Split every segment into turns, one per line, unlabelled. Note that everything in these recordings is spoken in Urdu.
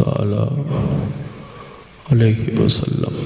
تعالی علیہ وسلم۔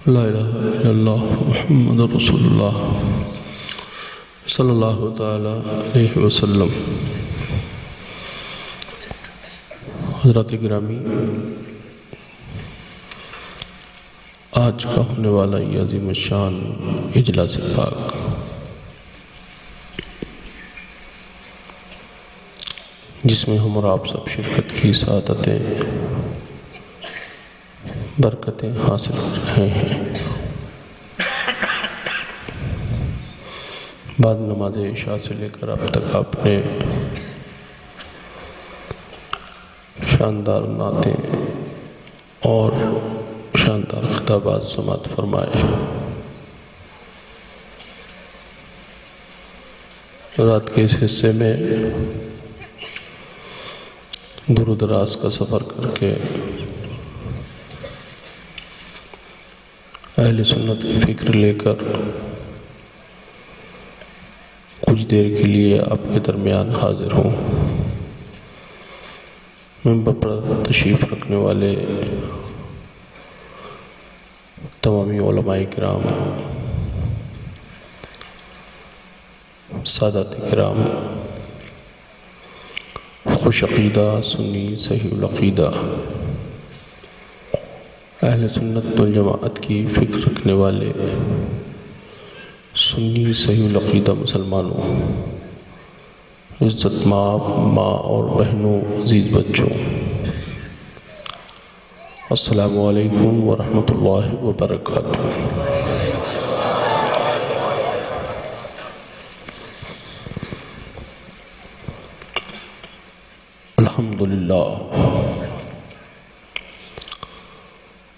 لا الہ الا اللہ محمد رسول اللہ صلی اللہ تعالی علیہ وسلم۔ حضرات گرامی، آج کا ہونے والا یہ عظیم الشان اجلاس پاک جس میں ہم اور آپ سب شرکت کی سعادتیں برکتیں حاصل کر رہے ہیں، بعد نماز عشاء سے لے کر اب تک آپ نے شاندار نعتیں اور شاندار خطابات سماعت فرمائے۔ رات کے اس حصے میں دور و دراز کا سفر کر کے اہل سنت کی فکر لے کر کچھ دیر کے لیے آپ کے درمیان حاضر ہوں۔ منبر پر تشریف رکھنے والے تمامی علماء کرام، سادات کرام، خوش عقیدہ سنی صحیح العقیدہ اہل سنت والجماعت کی فکر رکھنے والے سنی صحیح العقیدہ مسلمانوں، عزت ماں اور بہنوں، عزیز بچوں، السلام علیکم ورحمۃ اللہ وبرکاتہ۔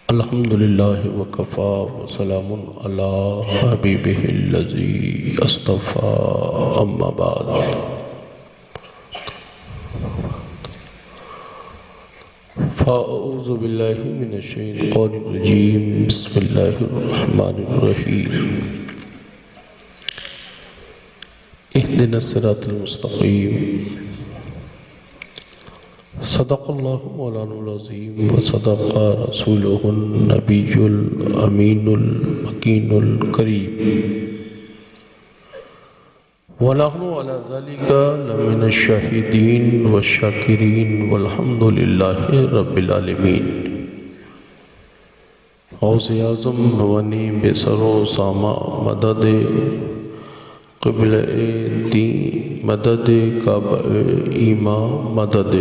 الحمدللہ وکفا وسلام علی حبیبہ الذی اصطفیٰ، اما بعد۔ فاعوذ باللہ من الشیطان الرجیم، بسم اللہ الرحمن الرحیم، اہدنا الصراط المستقیم، صدق اللہ مولانا العظیم وصدق رسولہ النبی الامین المکین الکریم، ونحن علی ذلک لمن الشاہدین والشاکرین والحمد للہ رب العالمین۔ غوث اعظم بونی بے سر و سامہ مدد قبلہ دین، مدد کعبہ ایماں، مدد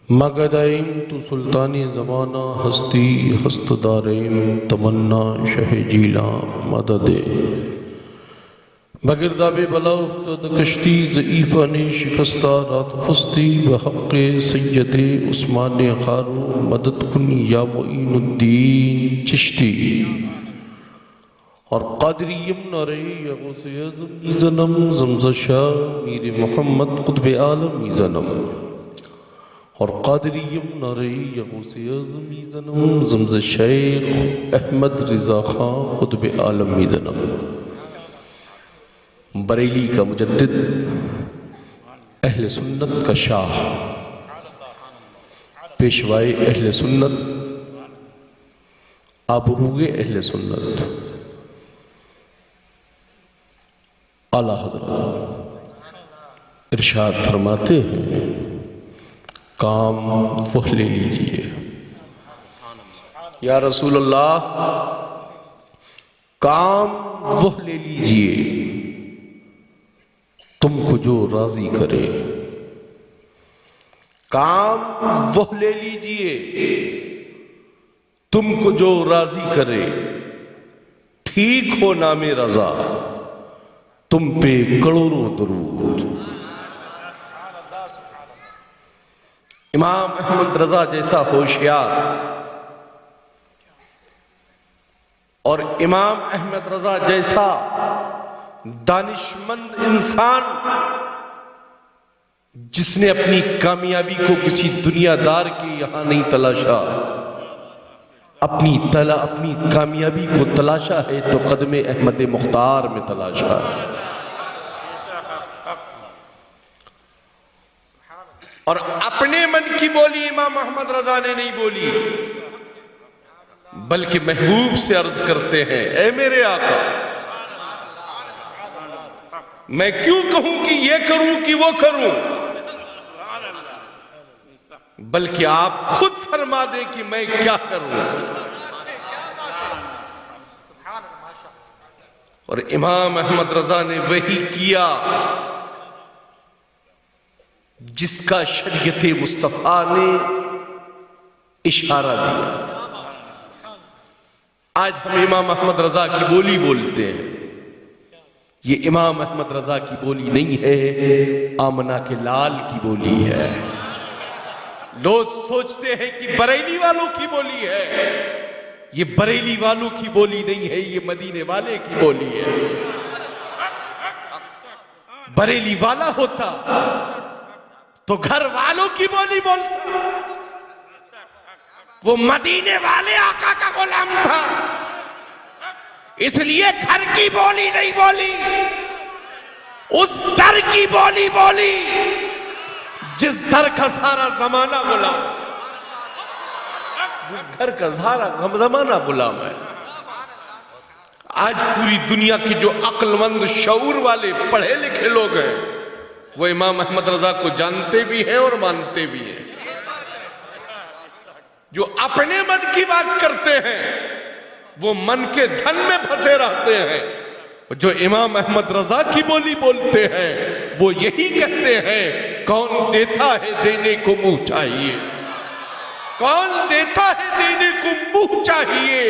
مگدائم تو سلطانی زمانہ، ہستی ہست داریم تمنا شہ جیلاں، مدد بگرداب بلا افتاد کشتی ضعیفہ نے شکستہ رات پستی، بحق سید عثمان خارو مدد کن یا معین الدین چشتی، اور قادریم نارے یا غوث اعظم زنم زمزہ شاہ میر محمد قطب عالم زنم، اور قادریم نارے یا غوث اعظم زنم زمزہ شیخ احمد رضا خان قطب عالم زنم، بریلی کا مجدد، اہل سنت کا شاہ، پیشوائے اہل سنت، آبروئے اہل سنت، اعلیٰ حضرت ارشاد فرماتے ہیں، کام وہ لے لیجئے یا رسول اللہ، کام وہ لے لیجئے تم کو جو راضی کرے، کام وہ لے لیجئے تم کو جو راضی کرے، ٹھیک ہو نام رضا تم پہ کروڑوں درود۔ امام احمد رضا جیسا ہوشیار اور امام احمد رضا جیسا دانشمند انسان جس نے اپنی کامیابی کو کسی دنیا دار کے یہاں نہیں تلاشا، اپنی کامیابی کو تلاشا ہے تو قدم احمد مختار میں تلاشا ہے۔ اور اپنے من کی بولی امام احمد رضا نے نہیں بولی، بلکہ محبوب سے عرض کرتے ہیں اے میرے آقا، میں کیوں کہوں کہ یہ کروں کہ وہ کروں، بلکہ آپ خود فرما دیں کہ میں کیا کروں۔ اور امام احمد رضا نے وہی کیا جس کا شریعت مصطفیٰ نے اشارہ دیا۔ آج ہم امام احمد رضا کی بولی بولتے ہیں، یہ امام احمد رضا کی بولی نہیں ہے، آمنہ کے لال کی بولی ہے۔ لوگ سوچتے ہیں کہ بریلی والوں کی بولی ہے، یہ بریلی والوں کی بولی نہیں ہے، یہ مدینے والے کی بولی ہے۔ بریلی والا ہوتا تو گھر والوں کی بولی بولتا، وہ مدینے والے آقا کا غلام تھا، اس لیے گھر کی بولی نہیں بولی، اس در کی بولی بولی جس در کا سارا زمانہ غلام، جس گھر کا سارا زمانہ غلام ہے۔ آج پوری دنیا کی جو عقل مند شعور والے پڑھے لکھے لوگ ہیں وہ امام احمد رضا کو جانتے بھی ہیں اور مانتے بھی ہیں۔ جو اپنے من کی بات کرتے ہیں وہ من کے دھن میں پھنسے رہتے ہیں، جو امام احمد رضا کی بولی بولتے ہیں وہ یہی کہتے ہیں کون دیتا ہے دینے کو منہ چاہیے، کون دیتا ہے دینے کو منہ چاہیے،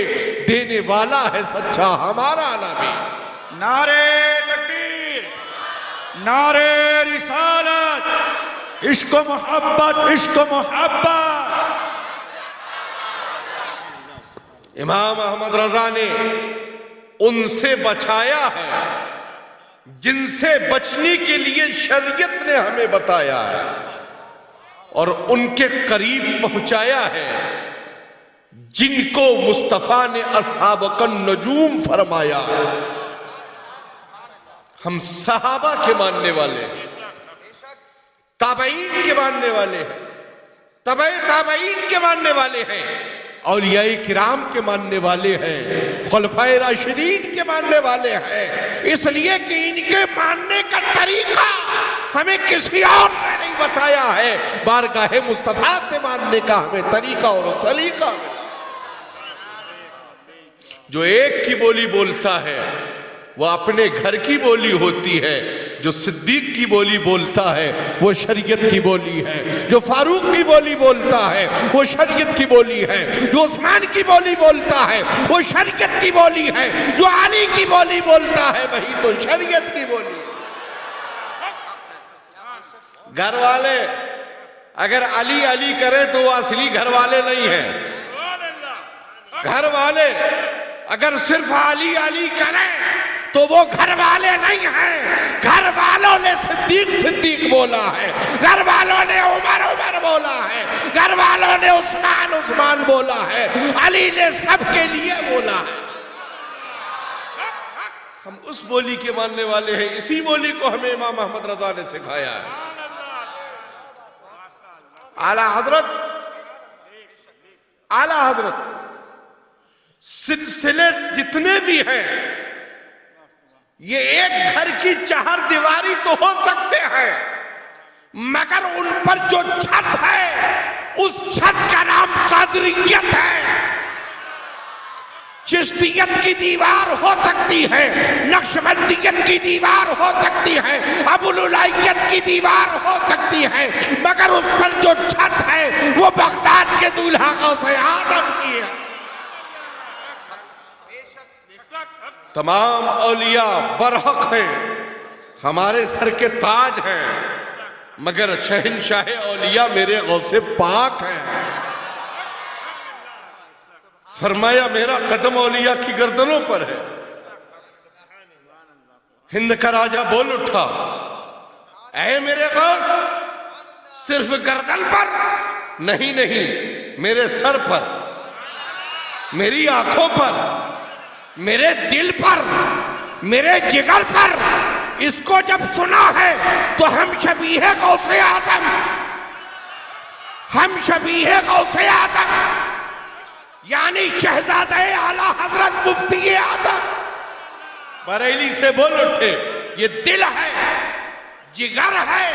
دینے والا ہے سچا ہمارا نبی۔
نعرہ تکبیر، نعرہ رسالت، عشق و محبت، عشق و محبت۔
امام احمد رضا نے ان سے بچایا ہے جن سے بچنے کے لیے شریعت نے ہمیں بتایا ہے، اور ان کے قریب پہنچایا ہے جن کو مصطفیٰ نے اصحاب النجوم فرمایا۔ ہم صحابہ کے ماننے والے ہیں، تابعین کے ماننے والے ہیں، تبع تابعین کے ماننے والے ہیں، اولیاء کرام کے ماننے والے ہیں، خلفائے راشدین کے ماننے والے ہیں، اس لیے کہ ان کے ماننے کا طریقہ ہمیں کسی اور نے نہیں بتایا ہے، بارگاہ مصطفیٰ سے ماننے کا ہمیں طریقہ اور سلیقہ ملا۔ جو ایک کی بولی بولتا ہے وہ اپنے گھر کی بولی ہوتی ہے، جو صدیق کی بولی بولتا ہے وہ شریعت کی بولی ہے، جو فاروق کی بولی بولتا ہے وہ شریعت کی بولی ہے، جو عثمان کی بولی بولتا ہے وہ شریعت کی بولی ہے، جو علی کی بولی بولتا ہے وہی تو شریعت کی بولی ہے۔ گھر والے اگر علی علی کرے تو وہ اصلی گھر والے نہیں ہیں، گھر والے اگر صرف علی علی کریں تو وہ گھر والے نہیں ہیں۔ گھر والوں نے صدیق صدیق بولا ہے، گھر والوں نے عمر عمر بولا ہے، گھر والوں نے عثمان عثمان بولا ہے، علی نے سب کے لیے بولا ہے۔ ہم اس بولی کے ماننے والے ہیں، اسی بولی کو ہمیں امام احمد رضا نے سکھایا ہے۔ اعلیٰ حضرت سلسلے جتنے بھی ہیں یہ ایک گھر کی چہار دیواری تو ہو سکتے ہیں، مگر ان پر جو چھت ہے اس چھت کا نام قادریت ہے۔
چشتیت کی دیوار ہو سکتی ہے، نقشبندیت کی دیوار ہو سکتی ہے، ابوالعلائیت کی دیوار ہو سکتی ہے، مگر اس پر جو چھت ہے وہ بغداد کے دولہا غوث آدم کی ہے۔
تمام اولیاء برحق ہیں، ہمارے سر کے تاج ہیں، مگر شہنشاہ اولیاء میرے غوث پاک ہیں۔ فرمایا میرا قدم اولیاء کی گردنوں پر ہے۔ ہند کا راجہ بول اٹھا، اے میرے غوث، صرف گردن پر نہیں میرے سر پر، میری آنکھوں پر، میرے دل پر، میرے جگر پر۔ اس کو جب سنا ہے تو ہم شبیہ غوث اعظم، ہم شبیہ غوث اعظم یعنی شہزادہ اعلیٰ حضرت مفتی اعظم بریلی سے بول اٹھے، یہ
دل ہے، جگر ہے،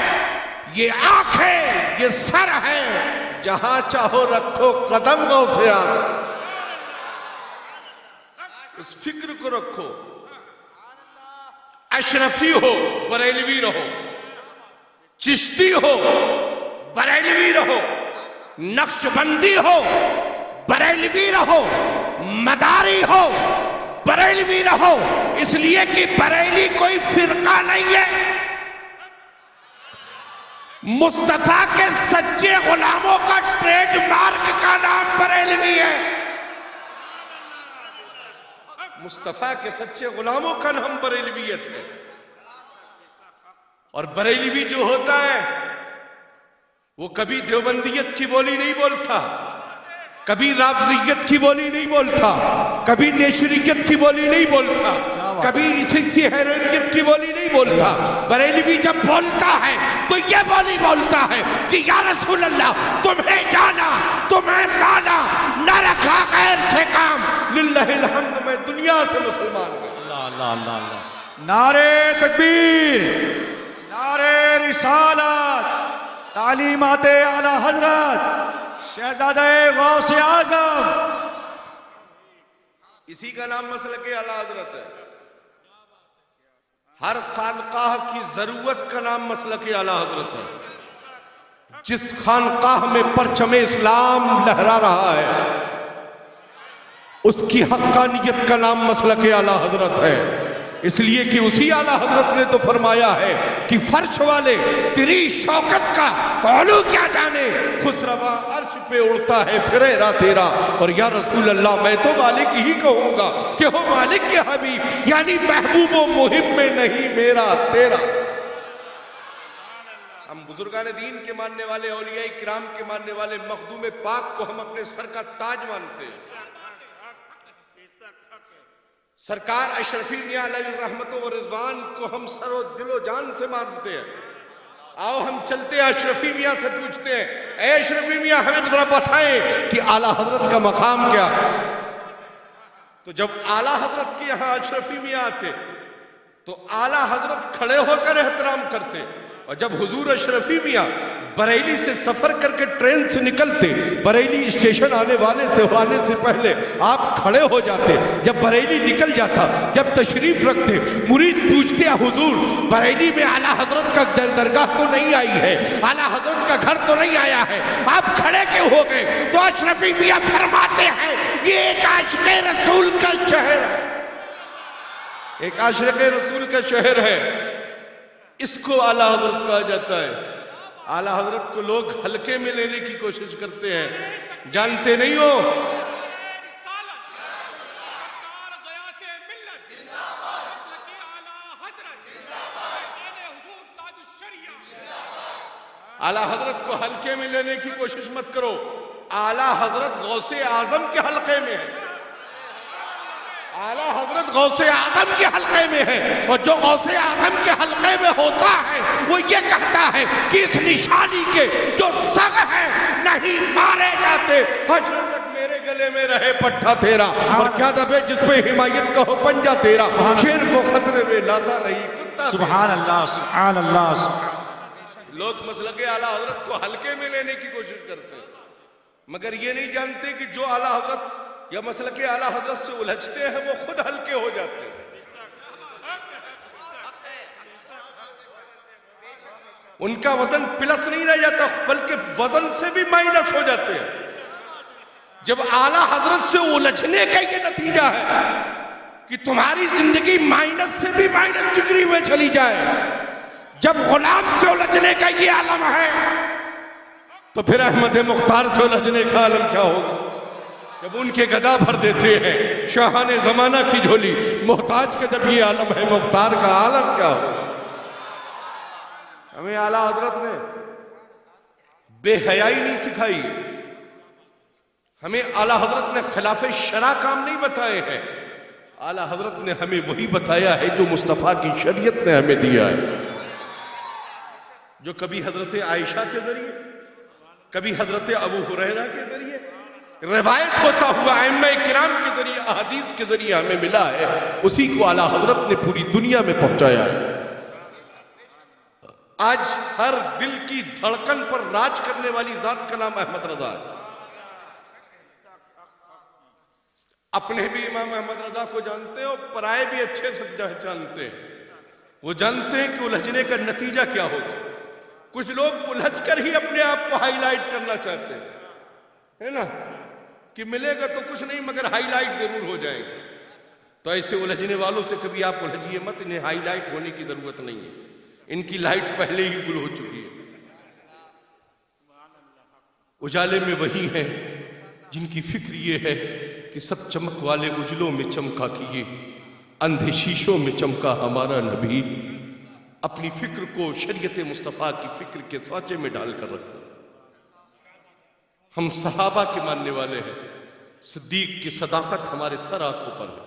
یہ آنکھ ہے، یہ سر ہے۔
جہاں چاہو رکھو قدم غوث اعظم، اس فکر کو رکھو۔ اشرفی ہو بریلوی رہو،
چشتی ہو بریلوی رہو، نقشبندی ہو بریلوی رہو، مداری ہو بریلوی رہو، اس لیے کہ بریلی کوئی فرقہ نہیں ہے۔ مصطفیٰ کے سچے غلاموں کا ٹریڈ مارک کا نام بریلوی ہے۔
مصطفیٰ کے سچے غلاموں کا نام بریلویت ہے۔ اور بریلوی جو ہوتا ہے وہ کبھی دیوبندیت کی بولی نہیں بولتا، کبھی رافضیت کی بولی نہیں بولتا، کبھی نیچریت کی بولی نہیں بولتا، کبھی اسی حیرانیت کی بولی نہیں بولتا۔
بریلوی جب بولتا ہے تو یہ بولی بولتا ہے کہ یا رسول اللہ تمہیں جانا، تمہیں مانا، نہ رکھا غیر سے کام۔
للہ الحمد، میں دنیا سے مسلمان ہوں۔
نعرے تکبیر، نعرے رسالت، تعلیمات اعلیٰ حضرت شہزادہ غوث اعظم۔
اسی کا نام مسلک اعلیٰ حضرت ہے۔ ہر خانقاہ کی ضرورت کا نام مسلک اعلیٰ حضرت ہے۔ جس خانقاہ میں پرچم اسلام لہرا رہا ہے اس کی حقانیت کا نام مسلک اعلیٰ حضرت ہے۔ اس لیے کہ اسی اعلیٰ حضرت نے تو فرمایا ہے کہ فرش والے
تیری شوکت کا علو کیا جانے،
خسروا عرش پہ اڑتا ہے فریرا تیرا۔ اور یا رسول اللہ میں تو مالک ہی کہوں گا کہ ہو مالک کے حبیب، یعنی محبوب و محب میں نہیں میرا تیرا۔ ہم بزرگان دین کے ماننے والے، اولیاء کرام کے ماننے والے، مخدوم پاک کو ہم اپنے سر کا تاج مانتے ہیں۔ سرکار اشرفی میاں علیہ رحمت و رضوان کو ہم سر و دل و جان سے مانتے ہیں۔ آؤ ہم چلتے ہیں اشرفی میاں سے پوچھتے ہیں، اے اشرفی میاں ہمیں ذرا بتائیں کہ اعلیٰ حضرت کا مقام کیا؟ تو جب اعلیٰ حضرت کے یہاں اشرفی میاں آتے تو اعلیٰ حضرت کھڑے ہو کر احترام کرتے، اور جب حضور اشرفی میاں بریلی سے سفر کر کے ٹرین سے نکلتے، بریلی اسٹیشن آنے سے پہلے آپ کھڑے ہو جاتے۔ جب بریلی نکل جاتا، جب تشریف رکھتے، مرید پوچھتے حضور بریلی میں اعلیٰ حضرت کا درگاہ تو نہیں آئی ہے، اعلیٰ حضرت کا گھر تو نہیں آیا ہے، آپ کھڑے کیوں ہو گئے؟ تو اشرفی میاں فرماتے ہیں یہ ایک عاشق رسول کا شہر ہے، ایک عاشق رسول کا شہر ہے، اس کو اعلیٰ حضرت کہا جاتا ہے۔ اعلیٰ حضرت کو لوگ ہلکے میں لینے کی کوشش کرتے ہیں، جانتے نہیں ہو اعلیٰ حضرت کو ہلکے میں لینے کی کوشش مت کرو۔ اعلیٰ حضرت غوث اعظم کے حلقے میں ہے،
اعلیٰ حضرت غوث اعظم کے حلقے میں ہے، اور جو غوث اعظم کے حلقے میں ہوتا ہے وہ یہ کہتا ہے کہ اس نشانی کے جو سگ ہیں نہیں مارے جاتے،
حشر تک میرے گلے میں رہے پٹھا تیرا، اور کیا دبے جس پہ حمایت کا ہو پنجہ تیرا، شیر کو خطرے میں لاتا نہیں کتا۔
سبحان اللہ، سبحان اللہ۔
لوگ مسلک اعلیٰ حضرت کو ہلکے میں لینے کی کوشش کرتے ہیں، مگر یہ نہیں جانتے کہ جو اعلیٰ حضرت یا مسلک اعلیٰ حضرت سے الجھتے ہیں وہ خود ہلکے ہو جاتے ہیں. ان کا وزن پلس نہیں رہ جاتا بلکہ وزن سے بھی مائنس ہو جاتے ہیں. جب اعلیٰ حضرت سے الجھنے کا یہ نتیجہ ہے کہ تمہاری زندگی مائنس سے بھی مائنس ڈگری میں چلی جائے, جب غلام سے الجھنے کا یہ عالم ہے تو پھر احمد مختار سے الجھنے کا عالم کیا ہوگا؟ جب ان کے گدا بھر دیتے ہیں شاہان زمانہ کی جھولی, محتاج کا جب یہ عالم ہے مختار کا عالم کیا ہوگا؟ ہمیں اعلیٰ حضرت نے بے حیائی نہیں سکھائی, ہمیں اعلیٰ حضرت نے خلاف شرع کام نہیں بتائے ہیں. اعلیٰ حضرت نے ہمیں وہی بتایا ہے جو مصطفیٰ کی شریعت نے ہمیں دیا ہے, جو کبھی حضرت عائشہ کے ذریعے, کبھی حضرت ابو ہریرہ کے ذریعے روایت ہوتا ہوا ائمہ کرام کے ذریعے احادیث کے ذریعے ہمیں ملا ہے, اسی کو اعلیٰ حضرت نے پوری دنیا میں پہنچایا ہے. آج ہر دل کی دھڑکن پر راج کرنے والی ذات کا نام احمد رضا ہے. اپنے بھی امام احمد رضا کو جانتے ہیں اور پرائے بھی اچھے سے جانتے ہیں. وہ جانتے ہیں کہ الجھنے کا نتیجہ کیا ہوگا. کچھ لوگ الجھ کر ہی اپنے آپ کو ہائی لائٹ کرنا چاہتے ہیں, ہے نا, کہ ملے گا تو کچھ نہیں مگر ہائی لائٹ ضرور ہو جائیں گے. تو ایسے الجھنے والوں سے کبھی آپ الجھیے مت, انہیں ہائی لائٹ ہونے کی ضرورت نہیں ہے, ان کی لائٹ پہلے ہی گل ہو چکی ہے. اجالے میں وہی ہیں جن کی فکر یہ ہے کہ سب چمک والے اجلوں میں چمکا کیے, اندھے شیشوں میں چمکا ہمارا نبی. اپنی فکر کو شریعت مصطفیٰ کی فکر کے سانچے میں ڈال کر رکھو. ہم صحابہ کے ماننے والے ہیں. صدیق کی صداقت ہمارے سر آنکھوں پر ہے,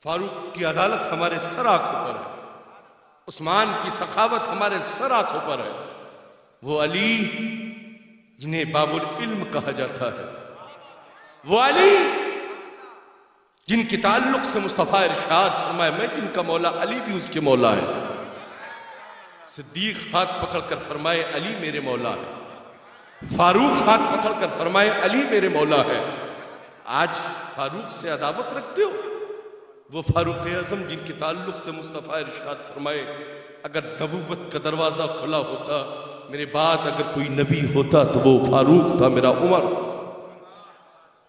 فاروق کی عدالت ہمارے سر آنکھوں پر ہے, عثمان کی سخاوت ہمارے سر آنکھوں پر ہے. وہ علی جنہیں باب العلم کہا جاتا ہے, وہ علی جن کے تعلق سے مصطفیٰ ارشاد فرمائے میں جن کا مولا علی بھی اس کے مولا ہے. صدیق ہاتھ پکڑ کر فرمائے علی میرے مولا ہے, فاروق ہاتھ پکڑ کر فرمائے علی میرے مولا ہے. آج فاروق سے عداوت رکھتے ہو؟ وہ فاروق اعظم جن کے تعلق سے مصطفیٰ ارشاد فرمائے اگر نبوت کا دروازہ کھلا ہوتا, میرے بعد اگر کوئی نبی ہوتا تو وہ فاروق تھا, میرا عمر.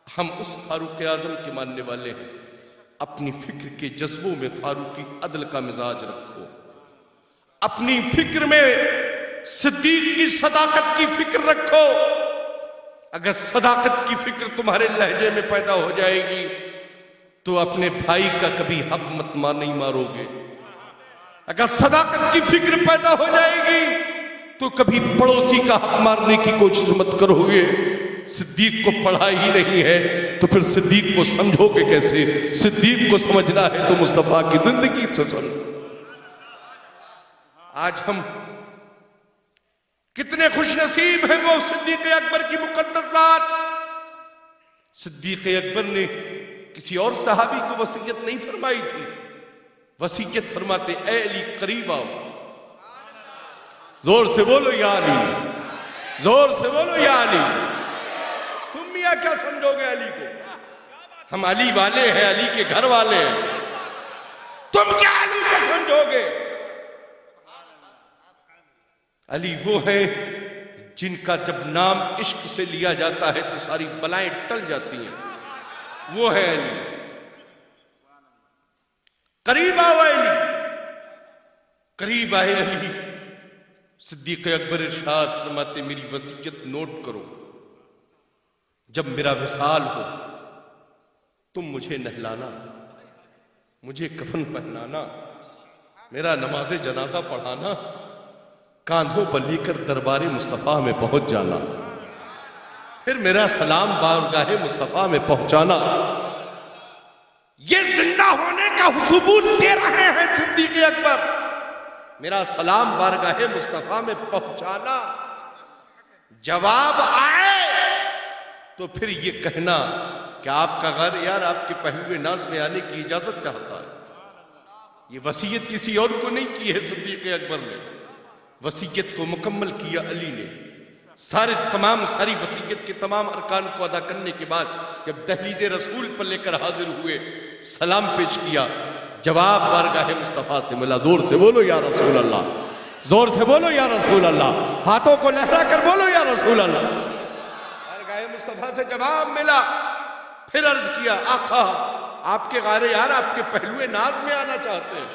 ہم اس فاروق اعظم کے ماننے والے ہیں. اپنی فکر کے جذبوں میں فاروقی عدل کا مزاج رکھو. اپنی فکر میں صدیق کی صداقت کی فکر رکھو. اگر صداقت کی فکر تمہارے لہجے میں پیدا ہو جائے گی تو اپنے بھائی کا کبھی حق مت نہیں مارو گے. اگر صداقت کی فکر پیدا ہو جائے گی تو کبھی پڑوسی کا حق مارنے کی کوشش مت کرو گے. صدیق کو پڑھا ہی نہیں ہے تو پھر صدیق کو سمجھو گے کیسے؟ صدیق کو سمجھنا ہے تو مصطفیٰ کی زندگی سے سمجھو. آج ہم کتنے خوش نصیب ہیں وہ صدیق اکبر کی مقدس ذات. صدیق اکبر نے کسی اور صحابی کو وصیت نہیں فرمائی تھی, وصیت فرماتے اے علی قریب آؤ. زور سے بولو یا علی, زور سے بولو یا علی. تم میاں کیا سمجھو گے علی کو؟ ہم علی والے ہیں, علی کے گھر والے ہیں. تم کیا علی کو سمجھو گے؟ علی وہ ہیں جن کا جب نام عشق سے لیا جاتا ہے تو ساری بلائیں ٹل جاتی ہیں. وہ ہے علی. قریب آؤ علی, قریب آئے علی. صدیق اکبر ارشاد فرماتے میری وصیت نوٹ کرو, جب میرا وصال ہو تم مجھے نہلانا, مجھے کفن پہنانا, میرا نماز جنازہ پڑھانا, کاندھوں پر لے کر دربار مصطفیٰ میں پہنچ جانا, پھر میرا سلام بارگاہ مصطفیٰ میں پہنچانا. یہ زندہ ہونے کا ثبوت دے رہے ہیں صدیق اکبر. میرا سلام بارگاہ مصطفیٰ میں پہنچانا. جواب آئے تو پھر یہ کہنا کہ آپ کا غر یار آپ کے پہلوے ناز میں آنے کی اجازت چاہتا ہے. یہ وصیت کسی اور کو نہیں کی ہے صدیق اکبر نے, وصیت کو مکمل کیا علی نے. ساری وصیت کے تمام ارکان کو ادا کرنے کے بعد جب دہلیز رسول پر لے کر حاضر ہوئے، سلام پیش کیا، جواب بارگاہ مصطفیٰ سے ملا. زور سے بولو یا رسول اللہ، زور سے بولو یا رسول اللہ، ہاتھوں کو لہرا کر بولو یا رسول اللہ. بارگاہ مصطفیٰ سے جواب ملا. پھر عرض کیا، آقا آپ کے غار یار آپ کے پہلوئے ناز میں آنا چاہتے ہیں.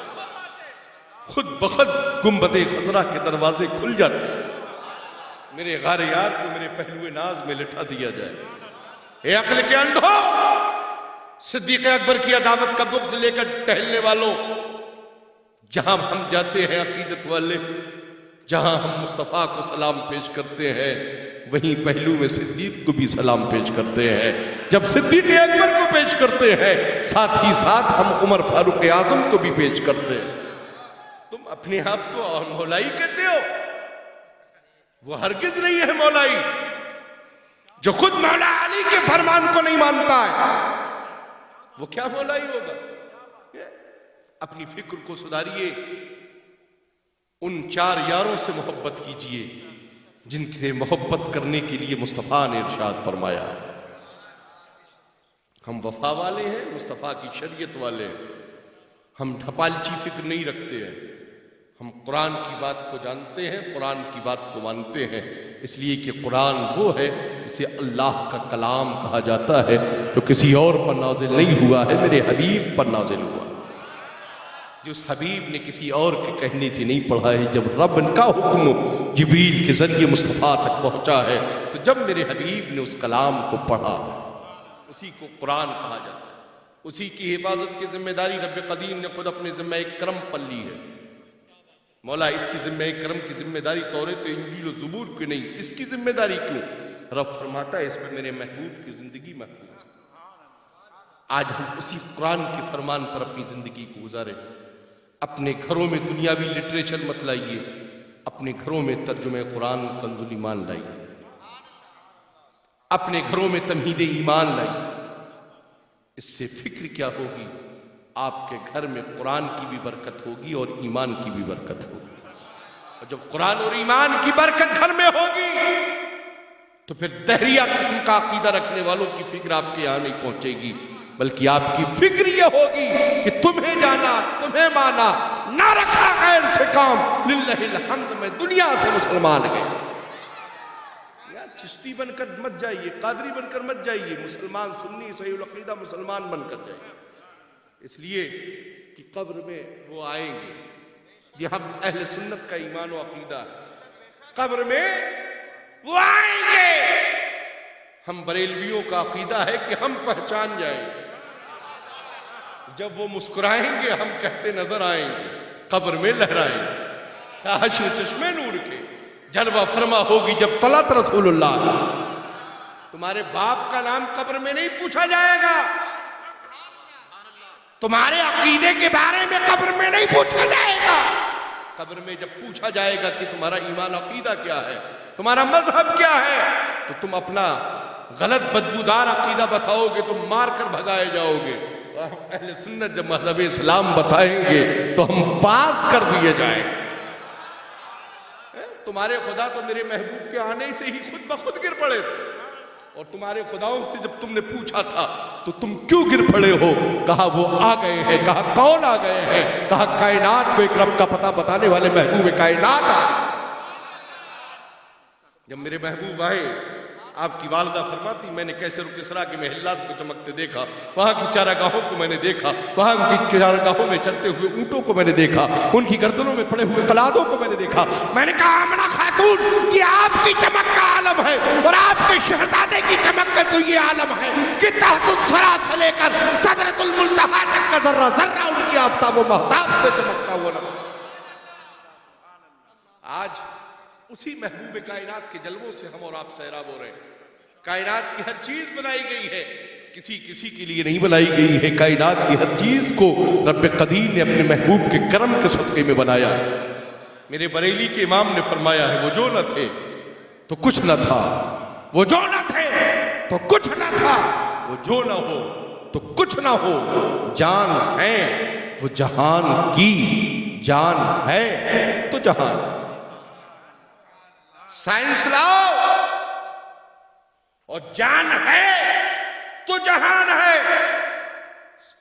خود بخود گنبد خضرا کے دروازے کھل جاتے ہیں. میرے غار یار کو میرے پہلوئے ناز میں لٹھا دیا جائے. اے عقل کے اندھو، صدیق اکبر کی دعوت کا بغض لے کر ٹہلنے والوں، جہاں ہم جاتے ہیں عقیدت والے، جہاں ہم مصطفیٰ کو سلام پیش کرتے ہیں، وہیں پہلو میں صدیق کو بھی سلام پیش کرتے ہیں. جب صدیق اکبر کو پیش کرتے ہیں، ساتھ ہی ساتھ ہم عمر فاروق اعظم کو بھی پیش کرتے ہیں. تم اپنے آپ کو اور مولائی کہتے ہو؟ وہ ہرگز نہیں ہے مولائی. جو خود مولا علی کے فرمان کو نہیں مانتا ہے، وہ کیا مولائی ہوگا؟ اپنی فکر کو سدھاریے. ان 4 یاروں سے محبت کیجئے جن سے محبت کرنے کے لیے مصطفیٰ نے ارشاد فرمایا. ہم وفا والے ہیں، مصطفیٰ کی شریعت والے ہیں. ہم ڈھپالچی فکر نہیں رکھتے ہیں. ہم قرآن کی بات کو جانتے ہیں، قرآن کی بات کو مانتے ہیں، اس لیے کہ قرآن وہ ہے جسے اللہ کا کلام کہا جاتا ہے، جو کسی اور پر نازل نہیں ہوا ہے، میرے حبیب پر نازل ہوا. جس حبیب نے کسی اور کے کہنے سے نہیں پڑھا ہے. جب رب کا حکم جبریل کے ذریعے مصطفیٰ تک پہنچا ہے، تو جب میرے حبیب نے اس کلام کو پڑھا، اسی کو قرآن کہا جاتا ہے. اسی کی حفاظت کی ذمہ داری رب قدیم نے خود اپنے ذمہ کرم پر لی ہے. مولا اس کی ذمہ کرم کی ذمہ داری توریت انجیل و زبور کی نہیں، اس کی ذمہ داری کیوں؟ رب فرماتا ہے اس میں میرے محبوب کی زندگی محفوظ ہے. آج ہم اسی قرآن کے فرمان پر اپنی زندگی کو گزارے. اپنے گھروں میں دنیاوی لٹریچر مت لائیے، اپنے گھروں میں ترجمہ قرآن کنز ایمان لائیے. اپنے گھروں میں تمہید ایمان لائیے. اس سے فکر کیا ہوگی؟ آپ کے گھر میں قرآن کی بھی برکت ہوگی اور ایمان کی بھی برکت ہوگی. اور جب قرآن اور ایمان کی برکت گھر میں ہوگی تو پھر دہریہ قسم کا عقیدہ رکھنے والوں کی فکر آپ کے یہاں نہیں پہنچے گی، بلکہ آپ کی فکر یہ ہوگی کہ تمہیں جانا، تمہیں مانا، نہ رکھا غیر سے کام، للہ الحمد میں دنیا سے مسلمان گئے. چشتی بن کر مت جائیے، قادری بن کر مت جائیے، مسلمان سنی صحیح العقیدہ مسلمان بن کر جائیے. اس لیے کہ قبر میں وہ آئیں گے. یہ ہم اہل سنت کا ایمان و عقیدہ ہے. قبر میں وہ آئیں گے. ہم بریلویوں کا عقیدہ ہے کہ ہم پہچان جائیں گے. جب وہ مسکرائیں گے ہم کہتے نظر آئیں گے، قبر میں لہرائیں گے. تحشر چشمے نور کے جلوہ فرما ہوگی جب طلعت رسول اللہ. تمہارے باپ کا نام قبر میں نہیں پوچھا جائے گا، تمہارے عقیدے کے بارے میں قبر میں نہیں پوچھا جائے گا. قبر میں جب پوچھا جائے گا کہ تمہارا ایمان عقیدہ کیا ہے، تمہارا مذہب کیا ہے، تو تم اپنا غلط بدبودار عقیدہ بتاؤ گے، تم مار کر بھگائے جاؤ گے. اور اہل سنت جب مذہب اسلام بتائیں گے تو ہم پاس کر دیے جائیں. تمہارے خدا تو میرے محبوب کے آنے سے ہی خود بخود گر پڑے تھے، اور تمہارے خداؤں سے جب تم نے پوچھا تھا تو تم کیوں گر پڑے ہو؟ کہا وہ آ گئے ہیں. کہا کون آ گئے ہیں؟ کہا کائنات کو ایک رب کا پتہ بتانے والے محبوب کائنات آئے. جب میرے محبوب آئے، آپ کی والدہ فرماتی میں نے کیسر و کسریٰ کے محلات کو چمکتے دیکھا، وہاں کی چارگاہوں کو میں نے دیکھا، وہاں کی چارگاہوں میں چرتے ہوئے اونٹوں کو میں نے دیکھا، ان کی گردنوں میں پڑے ہوئے قلادوں کو میں نے دیکھا. میں نے کہا آمنہ خاتون، یہ آپ کی چمک کا عالم ہے، اور آپ کے شہزادے کی چمک کا تو یہ عالم ہے کہ تحت الثری سے لے کر سدرۃ المنتہی تک کا ذرہ ذرہ ان کی آفتاب و مہتاب سے چمکتا ہوا نظر. آج اسی محبوب کائنات کے جلووں سے ہم اور آپ سیراب ہو رہے ہیں. کائنات کی ہر چیز بنائی گئی ہے، کسی کے لیے نہیں بنائی گئی ہے. کائنات کی ہر چیز کو رب قدیر نے اپنے محبوب کے کرم کے صدقے میں بنایا. میرے بریلی کے امام نے فرمایا ہے وہ جو نہ تھے تو کچھ نہ تھا، وہ جو نہ تھے تو کچھ نہ تھا، وہ جو نہ ہو تو کچھ نہ ہو. جان ہے وہ جہان کی، جان ہے تو جہان. سائنس لاؤ اور جان ہے تو
جہان ہے.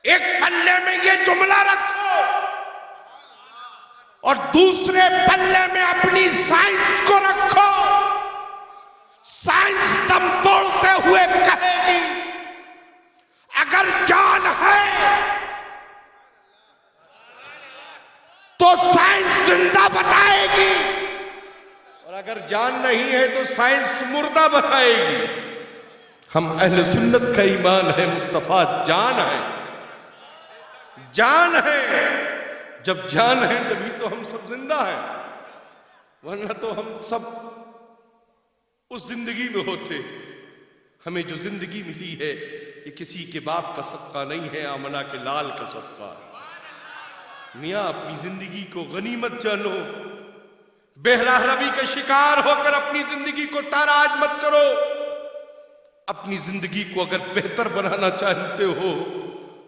ایک پلے میں یہ جملہ رکھو اور دوسرے پلے میں اپنی سائنس کو رکھو. سائنس دم توڑتے ہوئے کہے گی اگر جان ہے تو سائنس زندہ بتائے گی،
اور اگر جان نہیں ہے تو سائنس مردہ بتائے گی. ہم اہل سنت کا ایمان ہے مصطفیٰ جان ہے، جان ہے. جب جان ہے تبھی تو ہم سب زندہ ہیں، ورنہ تو ہم سب اس زندگی میں ہوتے. ہمیں جو زندگی ملی ہے یہ کسی کے باپ کا صدقہ نہیں ہے، آمنہ کے لال کا صدقہ. میاں اپنی زندگی کو غنیمت جانو. بے راہ روی کا شکار ہو کر اپنی زندگی کو تاراج مت کرو. اپنی زندگی کو اگر بہتر بنانا چاہتے ہو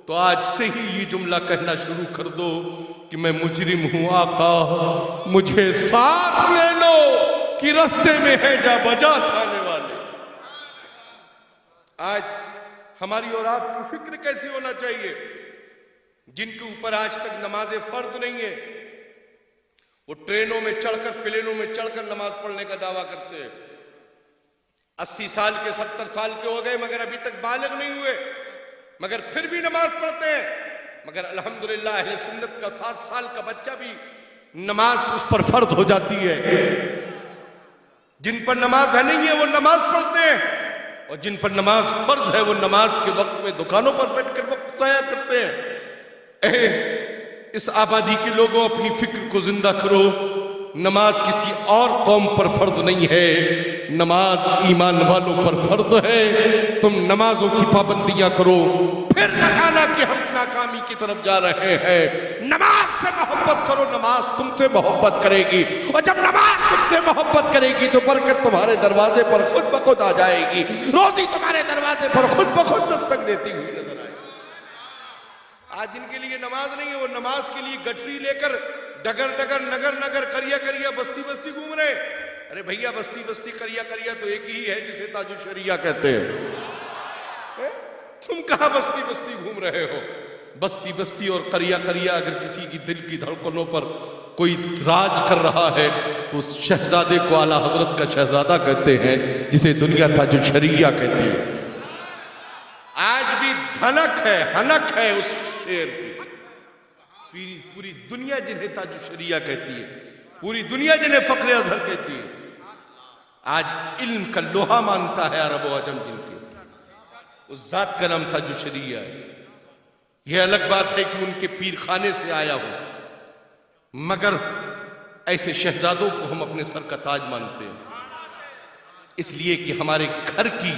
تو آج سے ہی یہ جملہ کہنا شروع کر دو کہ میں مجرم ہوں آقا، مجھے ساتھ لے لو کہ رستے میں ہے جا بجا تھانے والے. آج ہماری اور آپ کی فکر کیسی ہونا چاہیے؟ جن کے اوپر آج تک نماز فرض نہیں ہے وہ ٹرینوں میں چڑھ کر پلینوں میں چڑھ کر نماز پڑھنے کا دعویٰ کرتے ہیں. 80 سال کے 70 سال کے ہو گئے مگر ابھی تک بالغ نہیں ہوئے، مگر پھر بھی نماز پڑھتے ہیں. مگر الحمدللہ اہل سنت کا 7 سال کا بچہ بھی نماز اس پر فرض ہو جاتی ہے. جن پر نماز ہے نہیں ہے وہ نماز پڑھتے ہیں، اور جن پر نماز فرض ہے وہ نماز کے وقت میں دکانوں پر بیٹھ کر وقت ضائع کرتے ہیں. اس آبادی کے لوگوں اپنی فکر کو زندہ کرو. نماز کسی اور قوم پر فرض نہیں ہے، نماز ایمان والوں پر فرض ہے. تم نمازوں کی پابندیاں کرو، پھر بتانا کہ ہم ناکامی کی طرف جا رہے ہیں. نماز سے محبت کرو، نماز تم سے محبت کرے گی، اور جب نماز تم سے محبت کرے گی تو برکت تمہارے دروازے پر خود بخود آ جائے گی، روزی تمہارے دروازے پر خود بخود دستک دیتی ہوئی نظر آئے گی. آج جن کے لیے نماز نہیں ہے وہ نماز کے لیے گٹھری لے کر ڈگر ڈگر نگر نگر کریا کریا بستی بستی گھوم رہے. ارے بھیا بستی بستی کریا کریا تو ایک ہی ہے جسے تاج الشریعہ کہتے ہیں. تم کہاں بستی بستی گھوم رہے ہو؟ بستی بستی اور کریا کریا اگر کسی کی دل کی دھڑکنوں پر کوئی راج کر رہا ہے تو اس شہزادے کو اعلیٰ حضرت کا شہزادہ کہتے ہیں جسے دنیا تاج الشریعہ کہتی ہے. آج بھی دھنک ہے ہنک ہے اس شیر کی. پوری دنیا جنہیں تاج الشریعہ کہتی ہے، پوری دنیا جنہیں فخر اظہر کہتی ہے، آج علم کا لوہا مانتا ہے عرب و عجم. جن کے اس ذات کا نام تاج الشریعہ ہے. یہ الگ بات ہے کہ ان کے پیر خانے سے آیا ہو، مگر ایسے شہزادوں کو ہم اپنے سر کا تاج مانتے ہیں، اس لیے کہ ہمارے گھر کی،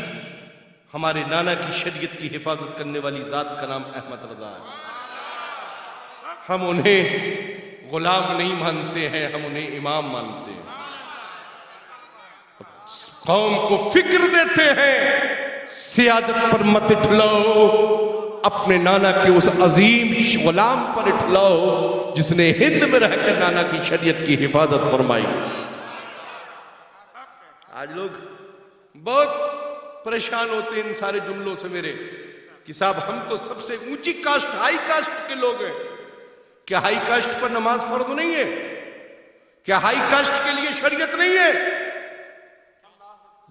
ہمارے نانا کی شریعت کی حفاظت کرنے والی ذات کا نام احمد رضا ہے. ہم انہیں غلام نہیں مانتے ہیں، ہم انہیں امام مانتے ہیں. قوم کو فکر دیتے ہیں سیادت پر مت اٹھلاؤ، اپنے نانا کے اس عظیم غلام پر اٹھلاؤ جس نے ہند میں رہ کر نانا کی شریعت کی حفاظت فرمائی. آج لوگ بہت پریشان ہوتے ہیں ان سارے جملوں سے میرے کہ صاحب ہم تو سب سے اونچی کاسٹ ہائی کاسٹ کے لوگ ہیں. کیا ہائی کاسٹ پر نماز فرض نہیں ہے؟ کیا ہائی کاسٹ کے لیے شریعت نہیں ہے؟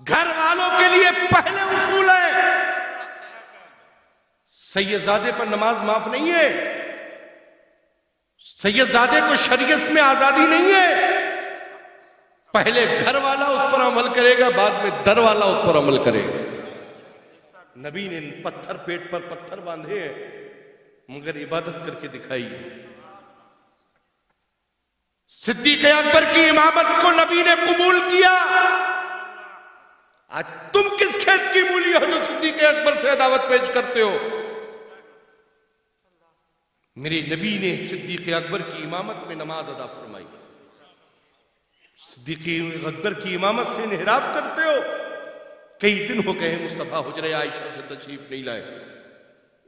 گھر والوں کے لیے پہلے اصول ہے. سیدزادے پر نماز معاف نہیں ہے، سیدزادے کو شریعت میں آزادی نہیں ہے. پہلے گھر والا اس پر عمل کرے گا، بعد میں در والا اس پر عمل کرے گا. نبی نے پتھر پیٹ پر پتھر باندھے ہیں مگر عبادت کر کے دکھائی. صدیق اکبر کی امامت کو نبی نے قبول کیا. آج تم کس کھیت کی مولی ہو جو صدیق اکبر سے عداوت پیش کرتے ہو؟ میرے نبی نے صدیق اکبر کی امامت میں نماز ادا فرمائی. صدیق اکبر کی امامت سے انحراف کرتے ہو. کئی دن ہو گئے مصطفیٰ حجرہ عائشہ سے تشریف نہیں لائے.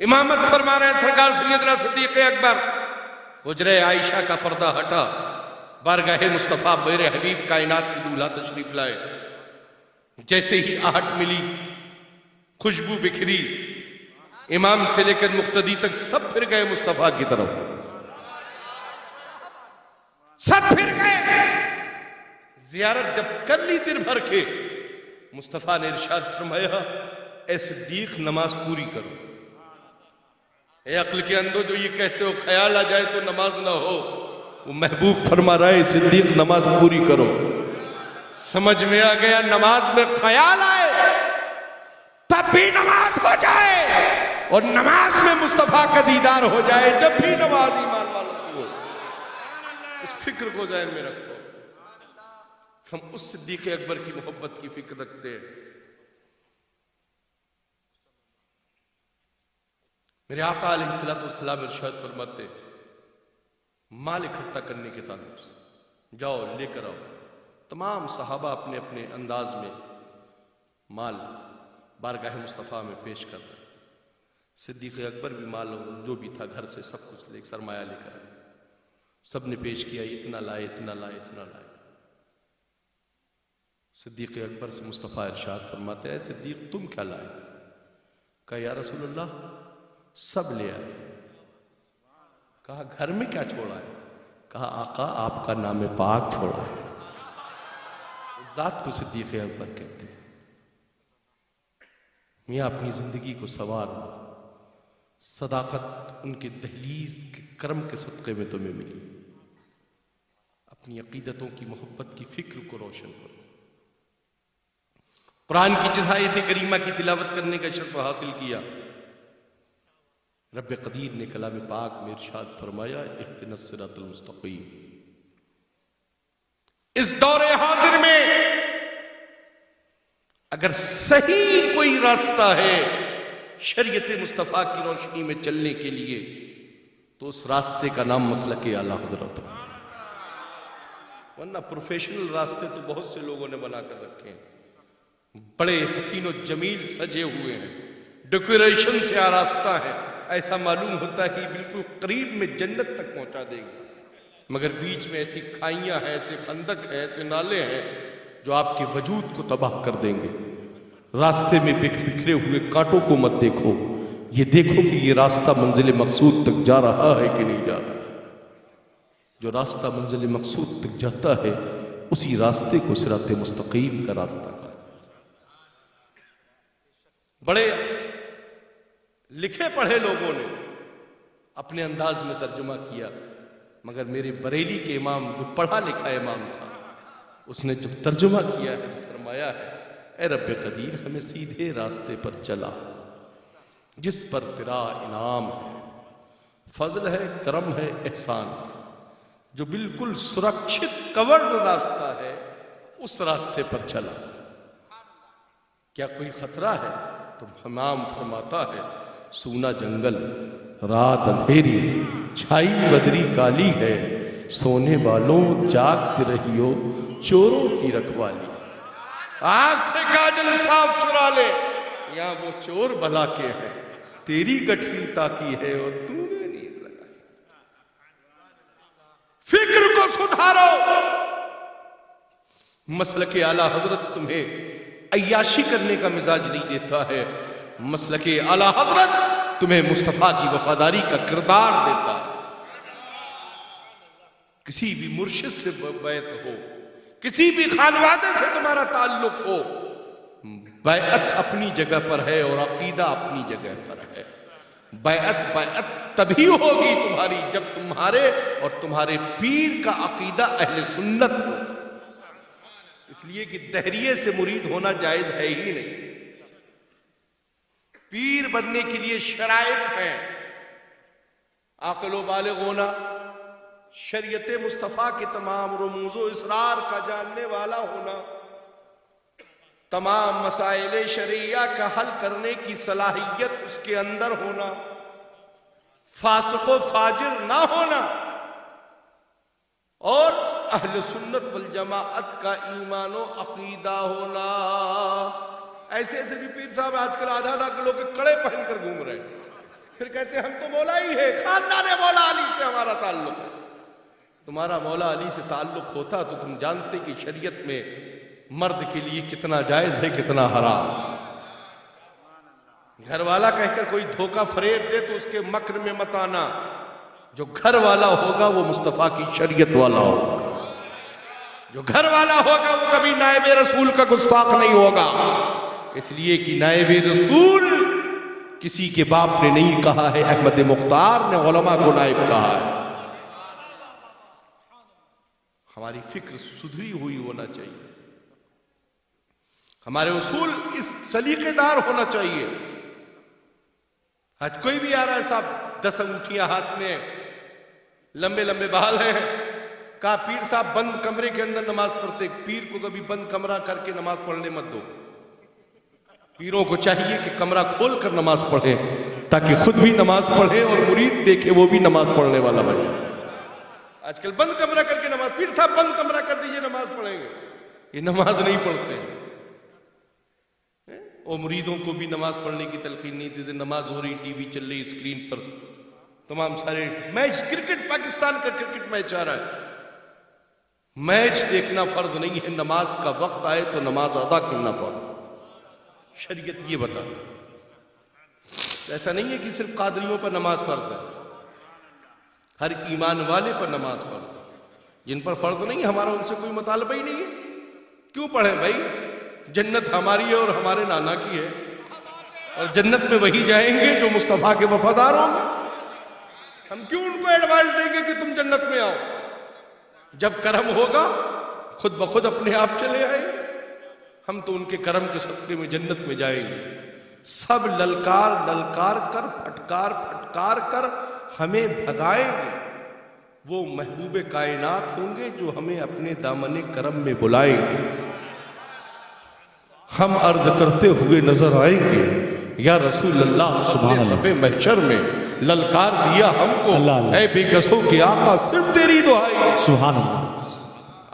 امامت فرما رہے ہیں سرکار سیدنا صدیق اکبر. حجرہ عائشہ کا پردہ ہٹا، بارگاہ مصطفیٰ میرے حبیب کائنات کی دولہا تشریف لائے. جیسے ہی آہٹ ملی، خوشبو بکھری، امام سے لے کر مقتدی تک سب پھر گئے مصطفیٰ کی طرف، سب پھر گئے۔ زیارت جب کر لی دن بھر کے، مصطفیٰ نے ارشاد فرمایا اے صدیق نماز پوری کرو۔ اے عقل کے اندھو جو یہ کہتے ہو خیال آ جائے تو نماز نہ ہو، وہ محبوب فرما رہا ہے صدیق نماز پوری کرو۔ سمجھ میں آ گیا نماز میں خیال آئے تب بھی نماز ہو جائے، اور نماز میں مصطفیٰ کا دیدار ہو جائے جب بھی نماز ایمان والوں کی ہو۔ اس فکر کو ذہن میں رکھو۔ ہم اس صدیق اکبر کی محبت کی فکر رکھتے ہیں۔ میرے آقا علیہ السلام ارشاد فرماتے مال اکٹھا کرنے کے تعلق سے، جاؤ لے کر آؤ۔ تمام صحابہ اپنے اپنے انداز میں مال بارگاہ مصطفیٰ میں پیش کر رہے۔ صدیق اکبر بھی مال جو بھی تھا گھر سے سب کچھ لے سرمایہ لے کر آئے، سب نے پیش کیا اتنا لائے اتنا لائے اتنا لائے۔ صدیق اکبر سے مصطفیٰ ارشاد فرماتے ہیں صدیق تم کیا لائے؟ کہا یا رسول اللہ سب لے آئے۔ کہا گھر میں کیا چھوڑا ہے؟ کہا آقا آپ کا نام پاک چھوڑا ہے۔ ذات کو صدیق اکبر کہتے ہیں۔ میاں اپنی زندگی کو سنوار، صداقت ان کے دہلیز کے کرم کے صدقے میں تمہیں ملی۔ اپنی عقیدتوں کی محبت کی فکر کو روشن کرو۔ قرآن کی جس آیت کریمہ کی تلاوت کرنے کا شرف حاصل کیا، رب قدیر نے کلام پاک میں ارشاد فرمایا اہدنا الصراط المستقیم۔ اس دور حاضر میں اگر صحیح کوئی راستہ ہے شریعت مصطفیٰ کی روشنی میں چلنے کے لیے تو اس راستے کا نام مسلک اعلیٰ حضرت ہے۔ ورنہ پروفیشنل راستے تو بہت سے لوگوں نے بنا کر رکھے ہیں، بڑے حسین و جمیل سجے ہوئے ہیں، ڈیکوریشن سے آراستہ ہے، ایسا معلوم ہوتا ہے کہ بالکل قریب میں جنت تک پہنچا دے گی، مگر بیچ میں ایسی کھائیاں ہیں، ایسے خندق ہیں، ایسے نالے ہیں جو آپ کے وجود کو تباہ کر دیں گے۔ راستے میں بکھرے ہوئے کانٹوں کو مت دیکھو، یہ دیکھو کہ یہ راستہ منزل مقصود تک جا رہا ہے کہ نہیں جا رہا۔ جو راستہ منزل مقصود تک جاتا ہے اسی راستے کو صراط مستقیم کا راستہ کہا۔ بڑے لکھے پڑھے لوگوں نے اپنے انداز میں ترجمہ کیا، مگر میرے بریلی کے امام جو پڑھا لکھا امام تھا اس نے جب ترجمہ کیا ہے فرمایا ہے اے رب قدیر ہمیں سیدھے راستے پر چلا جس پر تیرا انعام ہے، فضل ہے، کرم ہے، احسان ہے، جو بالکل سرکشت کورڈ راستہ ہے اس راستے پر چلا۔ کیا کوئی خطرہ ہے؟ تو امام فرماتا ہے سونا جنگل رات اندھیری چھائی بدری کالی ہے، سونے والوں جاگتے رہیو چوروں کی رکھوالی۔ آنکھ سے کاجل صاف چرا لے، یہاں وہ چور بھلا کے ہیں، تیری گٹھری تاکی ہے اور تو نے نیند لگائی۔ فکر کو سدھارو۔ مسلک اعلیٰ حضرت تمہیں عیاشی کرنے کا مزاج نہیں دیتا ہے، مسلک اعلیٰ حضرت تمہیں مصطفیٰ کی وفاداری کا کردار دیتا ہے۔ کسی بھی مرشد سے بیعت ہو، کسی بھی خانوادے سے تمہارا تعلق ہو، بیعت اپنی جگہ پر ہے اور عقیدہ اپنی جگہ پر ہے۔ بیعت تبھی ہوگی تمہاری جب تمہارے اور تمہارے پیر کا عقیدہ اہل سنت ہو، اس لیے کہ دہریے سے مرید ہونا جائز ہے ہی نہیں۔ پیر بننے کے لیے شرائط ہیں، عاقل و بالغ ہونا، شریعت مصطفیٰ کے تمام رموز و اسرار کا جاننے والا ہونا، تمام مسائل شرعیہ کا حل کرنے کی صلاحیت اس کے اندر ہونا، فاسق و فاجر نہ ہونا، اور اہل سنت والجماعت کا ایمان و عقیدہ ہونا۔ ایسے ایسے بھی پیر صاحب آج کل آدھا کلو کے کڑے پہن کر گھوم رہے ہیں، پھر کہتے ہیں ہم تو مولا ہی ہے، خاندان مولا علی سے ہمارا تعلق ہے۔ تمہارا مولا علی سے تعلق ہوتا تو تم جانتے کہ شریعت میں مرد کے لیے کتنا جائز ہے کتنا حرام۔ گھر والا کہہ کر کوئی دھوکہ فریب دے تو اس کے مکر میں مت آنا. جو گھر والا ہوگا وہ مصطفیٰ کی شریعت والا ہوگا. جو گھر والا ہوگا وہ کبھی نائب رسول کا گستاخ نہیں ہوگا. اس لیے کہ نائب رسول کسی کے باپ نے نہیں کہا ہے، احمد مختار نے علماء کو نائب کہا ہے. ہماری فکر سدھری ہوئی ہونا چاہیے. ہمارے اصول اس سلیقے دار ہونا چاہیے. آج کوئی بھی آ رہا ہے صاحب 10 انگوٹھیاں ہاتھ میں، لمبے لمبے بال ہیں، کہا پیر صاحب بند کمرے کے اندر نماز پڑھتے. پیر کو کبھی بند کمرہ کر کے نماز پڑھنے مت دو. پیروں کو چاہیے کہ کمرہ کھول کر نماز پڑھیں تاکہ خود بھی نماز پڑھیں اور مرید دیکھے وہ بھی نماز پڑھنے والا بنے. آج کل بند کمرہ کر کے نماز، پیر صاحب بند کمرہ کر دیجئے نماز پڑھیں گے. یہ نماز نہیں پڑھتے. اور مریدوں کو بھی نماز پڑھنے کی تلقین نہیں دیتے. نماز ہو رہی، ٹی وی چل رہی، اسکرین پر تمام سارے میچ، کرکٹ، پاکستان کا کرکٹ میچ آ رہا ہے. میچ دیکھنا فرض نہیں ہے. نماز کا وقت آئے تو نماز ادا کرنا فرض. شریعت یہ بتاتی. ایسا نہیں ہے کہ صرف قادریوں پر نماز فرض ہے. ہر ایمان والے پر نماز فرض ہے. جن پر فرض نہیں ہے ہمارا ان سے کوئی مطالبہ ہی نہیں ہے. کیوں پڑھیں بھائی؟ جنت ہماری ہے اور ہمارے نانا کی ہے، اور جنت میں وہی جائیں گے جو مصطفیٰ کے وفادار ہوں گے. ہم کیوں ان کو ایڈوائز دیں گے کہ تم جنت میں آؤ؟ جب کرم ہوگا خود بخود اپنے آپ چلے آئے. ہم تو ان کے کرم کے صدقے میں جنت میں جائیں گے. سب للکار للکار کر، پھٹکار پھٹکار کر ہمیں بھگائیں گے. وہ محبوب کائنات ہوں گے جو ہمیں اپنے دامن کرم میں بلائیں گے. ہم عرض کرتے ہوئے نظر آئیں گے، یا رسول اللہ سبحان اللہ، صفِ محشر میں للکار دیا ہم کو، اے بے کسوں کے آقا صرف تیری دعائی.
سبحان اللہ.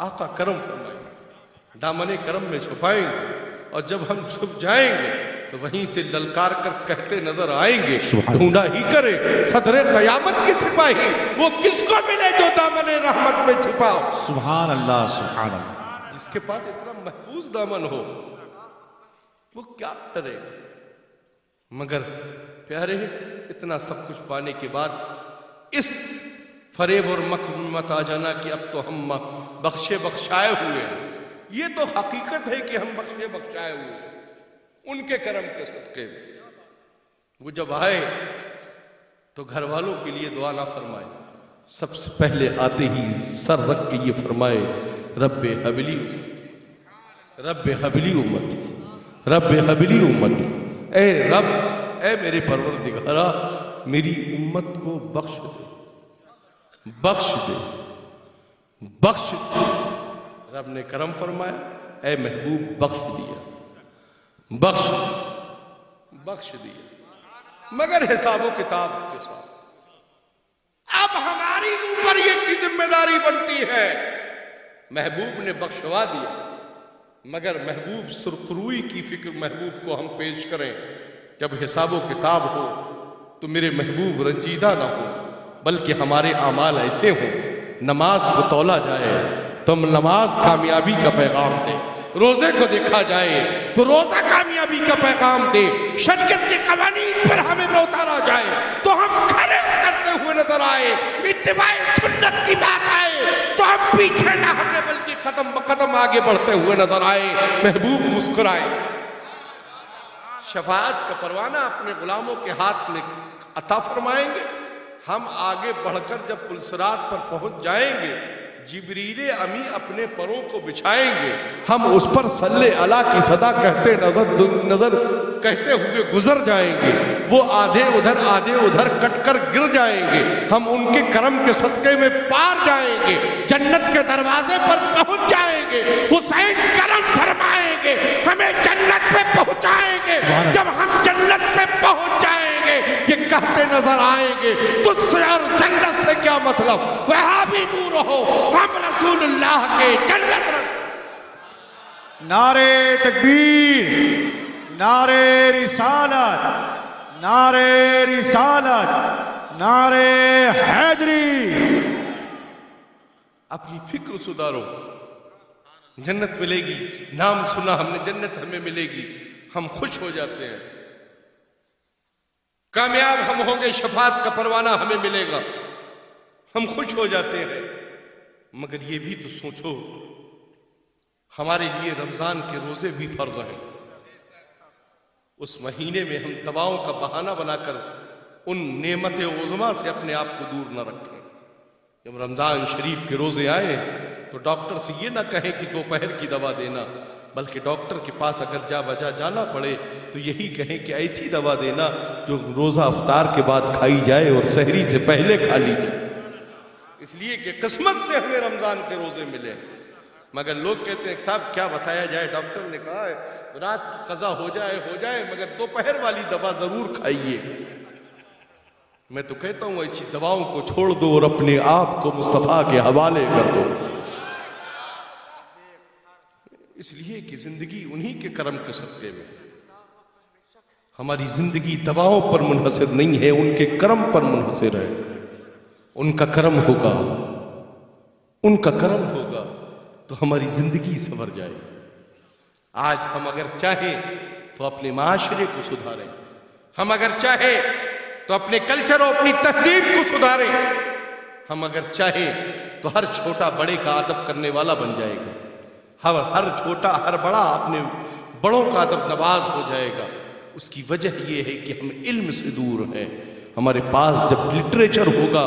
آقا کرم فرمائیں، دامن کرم میں چھپائیں گے، اور جب ہم چھپ جائیں گے تو وہیں سے للکار کر کہتے نظر آئیں گے، ڈھونڈا ہی کرے صدر قیامت کی سپاہی، وہ کس کو ملے جو دامن رحمت میں چھپا.
سبحان اللہ. سبحان اللہ.
جس کے پاس اتنا محفوظ دامن ہو وہ کیا ڈرے. مگر پیارے، اتنا سب کچھ پانے کے بعد اس فریب اور مکر میں مت آ جانا کہ اب تو ہم بخشے بخشائے ہوئے ہیں. یہ تو حقیقت ہے کہ ہم بخشے بخشائے ہوئے ہیں ان کے کرم کے صدقے میں. وہ جب آئے تو گھر والوں کے لیے دعا نہ فرمائے. سب سے پہلے آتے ہی سر رکھ کے یہ فرمائے، رب حبلی، رب حبلی امتی، رب حبلی امتی. اے رب، اے میرے پروردگارا، میری امت کو بخش دے، بخش دے، بخش دے. رب نے کرم فرمایا، اے محبوب بخش دیا، بخش بخش دیا، مگر حساب و کتاب کے ساتھ. اب ہماری اوپر یہ کی ذمہ داری بنتی ہے. محبوب نے بخشوا دیا، مگر محبوب سرخروئی کی فکر محبوب کو ہم پیش کریں. جب حساب و کتاب ہو تو میرے محبوب رنجیدہ نہ ہو، بلکہ ہمارے اعمال ایسے ہوں. نماز کو تولا جائے تو نماز کامیابی کا پیغام دے. روزے کو دیکھا جائے تو روزہ کامیابی کا پیغام دے. شریعت کے قوانین پر ہمیں اتارا جائے تو ہم کھڑے کرتے ہوئے نظر آئے. اتباع سنت کی بات آئے تو ہم پیچھے نہ ہٹے بلکہ قدم بقدم آگے بڑھتے ہوئے نظر آئے. محبوب مسکرائے. شفاعت کا پروانہ اپنے غلاموں کے ہاتھ میں عطا فرمائیں گے. ہم آگے بڑھ کر جب پلسرات پر پہنچ جائیں گے، جبریل امی اپنے پروں کو بچھائیں گے. ہم اس پر صلی اللہ کی صدا کہتے نظر کہتے ہوئے گزر جائیں گے. وہ آدھے ادھر کٹ کر گر جائیں گے. ہم ان کے کرم کے صدقے میں پار جائیں گے، جنت کے دروازے پر پہنچ جائیں گے. حسین کرم فرمائیں گے، ہمیں جنت پہ پہنچائیں گے. جب ہم جنت پہ پہنچ جائیں گے یہ کہتے نظر آئیں گے، تجھ سے اور جنت سے کیا مطلب، وہاں بھی دور ہو، ہم رسول اللہ کے جنت رسول.
نعرے تکبیر، نعرے رسالت، نعرے رسالت، نعرے حیدری.
اپنی فکر سدھارو. جنت ملے گی، نام سنا ہم نے جنت ہمیں ملے گی، ہم خوش ہو جاتے ہیں. کامیاب ہم ہوں گے، شفاعت کا پروانہ ہمیں ملے گا، ہم خوش ہو جاتے ہیں۔ مگر یہ بھی تو سوچو، ہمارے لیے رمضان کے روزے بھی فرض ہیں۔ اس مہینے میں ہم دواؤں کا بہانہ بنا کر ان نعمت عظمیٰ سے اپنے آپ کو دور نہ رکھیں۔ جب رمضان شریف کے روزے آئے تو ڈاکٹر سے یہ نہ کہیں کہ دوپہر کی دوا دینا، بلکہ ڈاکٹر کے پاس اگر جا بجا جانا پڑے تو یہی کہیں کہ ایسی دوا دینا جو روزہ افطار کے بعد کھائی جائے اور سحری سے پہلے کھا لی جائے، اس لیے کہ قسمت سے ہمیں رمضان کے روزے ملے۔ مگر لوگ کہتے ہیں صاحب کیا بتایا جائے، ڈاکٹر نے کہا ہے رات کی قضا ہو جائے مگر دوپہر والی دوا ضرور کھائیے۔ میں تو کہتا ہوں ایسی دواؤں کو چھوڑ دو اور اپنے آپ کو مصطفیٰ کے حوالے کر دو، اس لیے کہ زندگی انہی کے کرم کے صدقے میں۔ ہماری زندگی دواؤں پر منحصر نہیں ہے، ان کے کرم پر منحصر ہے۔ ان کا کرم ہوگا، ان کا کرم ہوگا تو ہماری زندگی سنور جائے۔ آج ہم اگر چاہیں تو اپنے معاشرے کو سدھاریں، ہم اگر چاہیں تو اپنے کلچر اور اپنی تہذیب کو سدھاریں، ہم اگر چاہیں تو ہر چھوٹا بڑے کا ادب کرنے والا بن جائے گا، ہر چھوٹا ہر بڑا اپنے بڑوں کا ادب نواز ہو جائے گا۔ اس کی وجہ یہ ہے کہ ہم علم سے دور ہیں۔ ہمارے پاس جب لٹریچر ہوگا،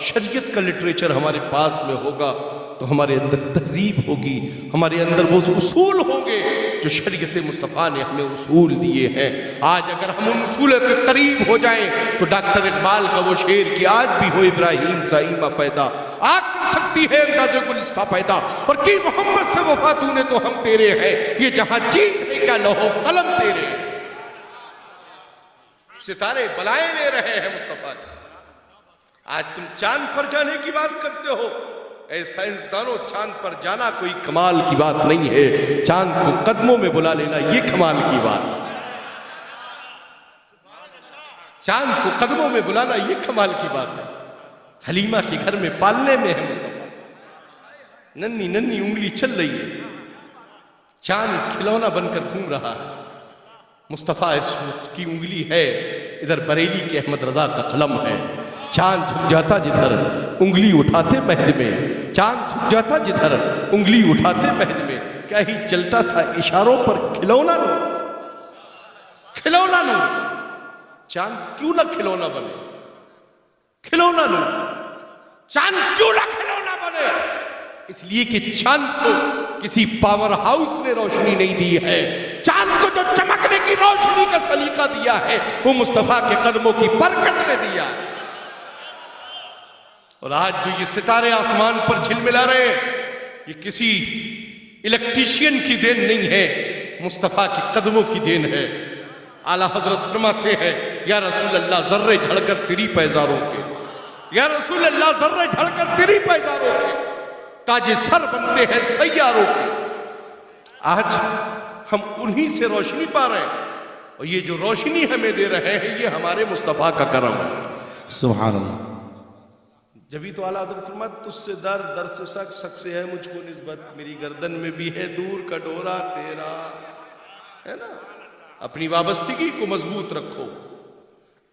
شریعت کا لٹریچر ہمارے پاس میں ہوگا تو ہمارے اندر تہذیب ہوگی، ہمارے اندر وہ اصول ہوں گے جو شریعت مصطفیٰ نے ہمیں اصول دیے ہیں۔ آج اگر ہم ان اصول کے قریب ہو جائیں تو ڈاکٹر اقبال کا وہ شعر کہ آج بھی ہو ابراہیم زائمہ پیدا، آگ کر سکتی ہے انداز گلستہ پیدا، اور کی محمد سے وفا تو نے تو ہم تیرے ہیں، یہ جہاں چیز ہے کیا لوح قلم تیرے۔ ستارے بلائیں لے رہے ہیں مصطفیٰ کی۔ آج تم چاند پر جانے کی بات کرتے ہو، اے سائنسدانوں، چاند پر جانا کوئی کمال کی بات نہیں ہے، چاند کو قدموں میں بلا لینا یہ کمال کی بات ہے۔ چاند کو قدموں میں بلانا یہ کمال کی بات ہے۔ حلیمہ کے گھر میں پالنے میں ہے مصطفیٰ، ننھی ننھی انگلی چل رہی ہے، چاند کھلونا بن کر گھوم رہا ہے۔ مصطفیٰ کی انگلی ہے، ادھر بریلی کے احمد رضا کا قلم ہے۔ چاند جھک جاتا جدھر انگلی اٹھاتے مہد میں، چاند جھک جاتا جدھر انگلی اٹھاتے مہد میں، کیا ہی چلتا تھا اشاروں پر کھلونا نو، کھلونا نو۔ چاند کیوں نہ کھلونا بنے، کھلونا نو، چاند کیوں نہ کھلونا بنے؟ اس لیے کہ چاند کو کسی پاور ہاؤس نے روشنی نہیں دی ہے، چاند کو جو چمکنے کی روشنی کا سلیقہ دیا ہے وہ مصطفیٰ کے قدموں کی برکت نے دیا۔ اور آج جو یہ ستارے آسمان پر جھلملا رہے ہیں یہ کسی الیکٹریشین کی دین نہیں ہے، مصطفیٰ کے قدموں کی دین ہے۔ اعلیٰ حضرت فرماتے ہیں یا رسول اللہ ذرے جھڑ کر تیری پیزاروں کے، یا رسول اللہ ذرے جھڑ کر تیری پیزاروں کے تاج سر بنتے ہیں سیاروں کے۔ آج ہم انہی سے روشنی پا رہے ہیں، اور یہ جو روشنی ہمیں دے رہے ہیں یہ ہمارے مصطفیٰ کا کرم ہے۔
سبحان اللہ۔
جبھی تو اعلیٰ حضرت فرماتے تجھ سے در، در سے سک، سک سے ہے مجھ کو نسبت، میری گردن میں بھی ہے دور کا ڈورا تیرا، ہے نا۔ اپنی وابستگی کو مضبوط رکھو،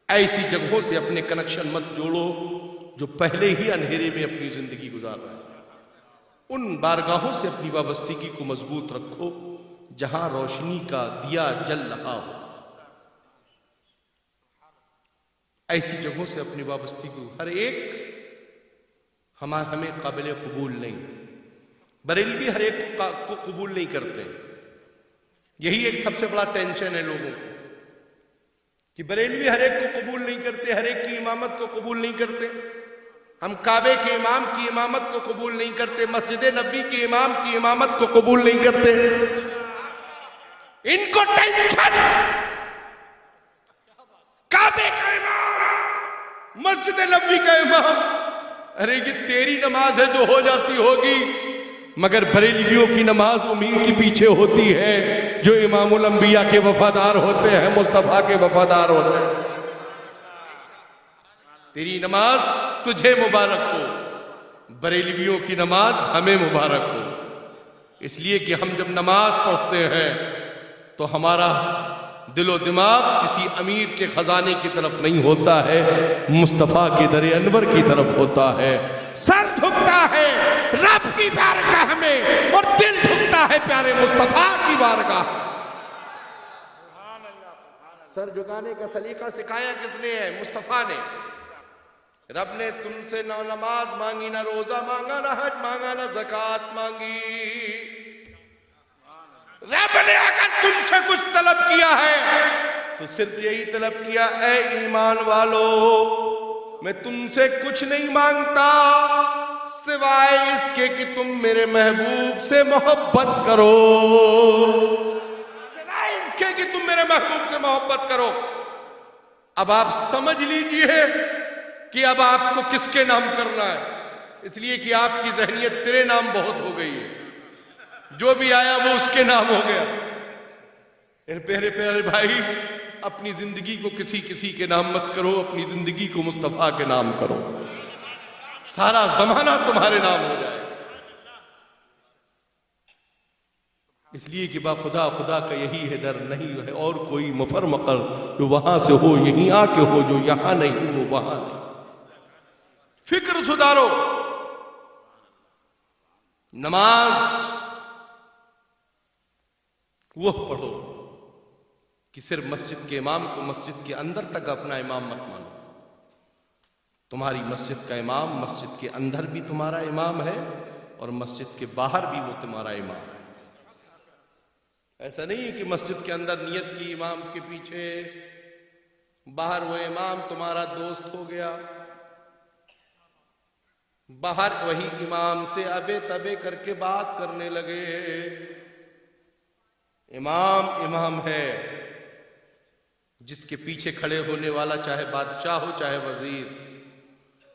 ایسی جگہوں سے اپنے کنیکشن مت جوڑو جو پہلے ہی اندھیرے میں اپنی زندگی گزار رہے ہیں۔ ان بارگاہوں سے اپنی وابستگی کو مضبوط رکھو جہاں روشنی کا دیا جل رہا ہو، ایسی جگہوں سے اپنی وابستگی کو۔ ہر ایک ہمیں قابل قبول نہیں، بریلوی ہر ایک کو قبول نہیں کرتے۔ یہی ایک سب سے بڑا ٹینشن ہے لوگوں کو کہ بریلوی ہر ایک کو قبول نہیں کرتے، ہر ایک کی امامت کو قبول نہیں کرتے۔ ہم کعبے کے امام کی امامت کو قبول نہیں کرتے، مسجد نبی کے امام کی امامت کو قبول نہیں کرتے۔ ان کو ٹینشن کعبے کا امام، مسجد نبی کا امام، ارے یہ تیری نماز ہے جو ہو جاتی ہوگی، مگر بریلویوں کی نماز امین کے پیچھے ہوتی ہے جو امام الانبیاء کے وفادار ہوتے ہیں، مصطفیٰ کے وفادار ہوتے ہیں۔ تیری نماز تجھے مبارک ہو، بریلویوں کی نماز ہمیں مبارک ہو۔ اس لیے کہ ہم جب نماز پڑھتے ہیں تو ہمارا
دل و دماغ کسی امیر کے خزانے کی طرف نہیں ہوتا ہے، مصطفیٰ کے در انور کی طرف ہوتا ہے۔
سر جھکتا ہے رب کی بارگاہ میں اور دل جھکتا ہے پیارے مصطفیٰ کی بارگاہ۔ سر جھکانے کا سلیقہ سکھایا کس نے ہے؟ مصطفیٰ نے۔ رب نے تم سے نہ نماز مانگی، نہ روزہ مانگا، نہ حج مانگا، نہ زکوٰۃ مانگی۔ رب نے اگر تم سے کچھ طلب کیا ہے تو صرف یہی طلب کیا، اے ایمان والو میں تم سے کچھ نہیں مانگتا سوائے اس کے کہ تم میرے محبوب سے محبت کرو، سوائے اس کے کہ تم میرے محبوب سے محبت کرو۔ اب آپ سمجھ لیجئے کہ اب آپ کو کس کے نام کرنا ہے، اس لیے کہ آپ کی ذہنیت تیرے نام بہت ہو گئی ہے، جو بھی آیا وہ اس کے نام ہو گیا۔ پیارے پیارے بھائی، اپنی زندگی کو کسی کے نام مت کرو، اپنی زندگی کو مصطفیٰ کے نام کرو، سارا زمانہ تمہارے نام ہو جائے گا۔ اس لیے کہ با خدا خدا کا یہی ہے در، نہیں ہے اور کوئی مفر مقر، جو وہاں سے ہو یہیں آ کے ہو، جو یہاں نہیں وہ وہاں نہیں۔ فکر سدھارو، نماز وہ پڑھو کہ صرف مسجد کے امام کو مسجد کے اندر تک اپنا امام مت مانو، تمہاری مسجد کا امام مسجد کے اندر بھی تمہارا امام ہے اور مسجد کے باہر بھی وہ تمہارا امام ہے۔ ایسا نہیں ہے کہ مسجد کے اندر نیت کی امام کے پیچھے، باہر وہ امام تمہارا دوست ہو گیا، باہر وہی امام سے ابے تبے کر کے بات کرنے لگے۔ امام امام ہے، جس کے پیچھے کھڑے ہونے والا چاہے بادشاہ ہو چاہے وزیر،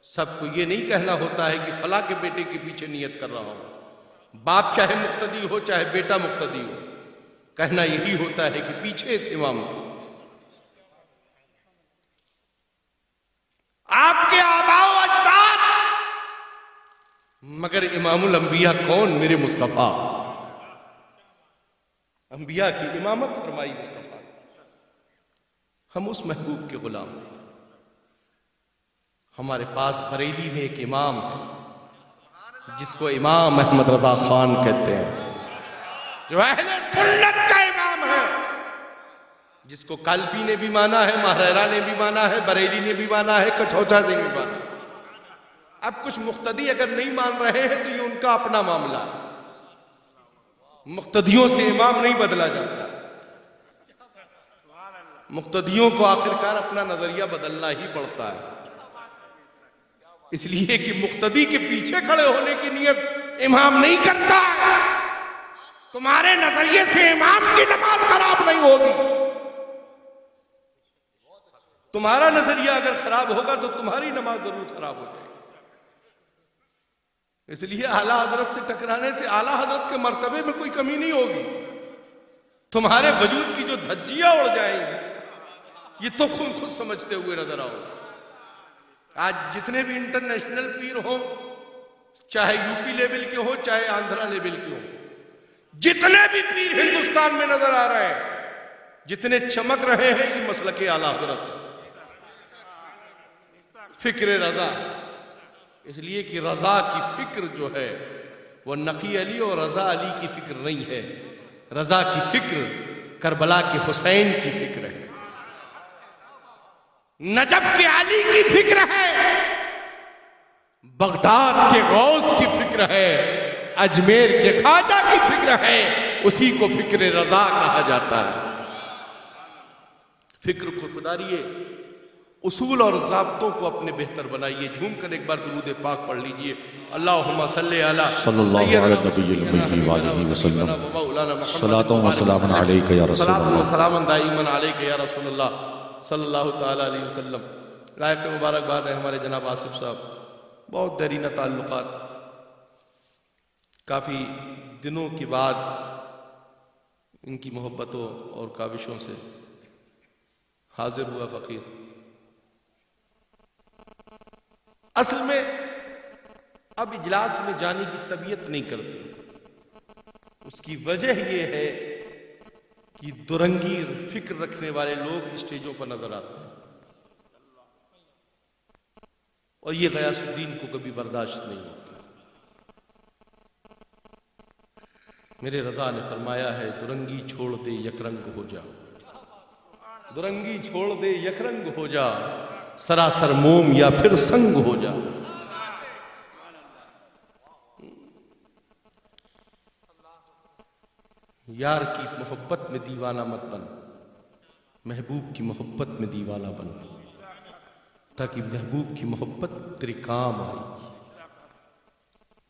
سب کو یہ نہیں کہنا ہوتا ہے کہ فلاں کے بیٹے کے پیچھے نیت کر رہا ہوں۔ باپ چاہے مقتدی ہو چاہے بیٹا مقتدی ہو، کہنا یہی ہوتا ہے کہ پیچھے اس امام کو۔ آپ کے آباء و اجداد، مگر امام الانبیاء کون؟ میرے مصطفیٰ۔ انبیاء کی امامت فرمائی مصطفیٰ۔ ہم اس محبوب کے غلام ہیں۔ ہمارے پاس بریلی میں ایک امام ہے جس کو امام احمد رضا خان کہتے ہیں، جو اہل سنت کا امام ہے، جس کو کالپی نے بھی مانا ہے، مہریرہ نے بھی مانا ہے، بریلی نے بھی مانا ہے، کچھوچا نے بھی مانا ہے۔ اب کچھ مقتدی اگر نہیں مان رہے ہیں تو یہ ان کا اپنا معاملہ ہے، مقتدیوں سے امام نہیں بدلا جاتا، مقتدیوں کو آخرکار اپنا نظریہ بدلنا ہی پڑتا ہے۔ اس لیے کہ مقتدی کے پیچھے کھڑے ہونے کی نیت امام نہیں کرتا ہے، تمہارے نظریے سے امام کی نماز خراب نہیں ہوگی، تمہارا نظریہ اگر خراب ہوگا تو تمہاری نماز ضرور خراب ہو جائے گی۔ اس لیے اعلیٰ حضرت سے ٹکرانے سے اعلیٰ حضرت کے مرتبے میں کوئی کمی نہیں ہوگی، تمہارے وجود کی جو دھجیاں اڑ جائیں گی یہ تو خود سمجھتے ہوئے نظر آؤ۔ آج جتنے بھی انٹرنیشنل پیر ہوں، چاہے یو پی لیول کے ہوں چاہے آندھرا لیول کے ہوں، جتنے بھی پیر ہندوستان میں نظر آ رہے ہیں، جتنے چمک رہے ہیں، یہ مسلک اعلیٰ حضرت ہے، فکر رضا۔ اس لیے کہ رضا کی فکر جو ہے وہ نقی علی اور رضا علی کی فکر نہیں ہے، رضا کی فکر کربلا کے حسین کی فکر ہے، نجف کے علی کی فکر ہے، بغداد کے غوث کی فکر ہے، اجمیر کے خواجہ کی فکر ہے، اسی کو فکر رضا کہا جاتا ہے۔ فکر کو سدھاریے، اصول اور ضابطوں کو اپنے بہتر بنائیے۔ جھوم کر ایک بار درود پاک پڑھ لیجئے، اللہم صلی علی
صلی اللہ علیہ نبی وآلہ وسلم، صلاۃ و سلام علیک یا رسول
صلاۃ و
اللہ،
سلام دائما علیک یا رسول اللہ صلی اللہ تعالیٰ علیہ وسلم۔ لائق مبارکباد ہے ہمارے جناب آصف صاحب، بہت دیرینہ تعلقات، کافی دنوں کے بعد ان کی محبتوں اور کاوشوں سے حاضر ہوا فقیر۔ اصل میں اب اجلاس میں جانے کی طبیعت نہیں کرتی، اس کی وجہ یہ ہے کہ درنگی فکر رکھنے والے لوگ اسٹیجوں پر نظر آتے ہیں، اور یہ غیاث الدین کو کبھی برداشت نہیں ہوتا۔ میرے رضا نے فرمایا ہے درنگی چھوڑ دے یک رنگ ہو جا، درنگی چھوڑ دے یک رنگ ہو جا، سراسر موم یا پھر سنگ ہو جا۔ یار کی محبت میں دیوانہ مت بن، محبوب کی محبت میں دیوانہ بن، تاکہ محبوب کی محبت تیرے کام آئے۔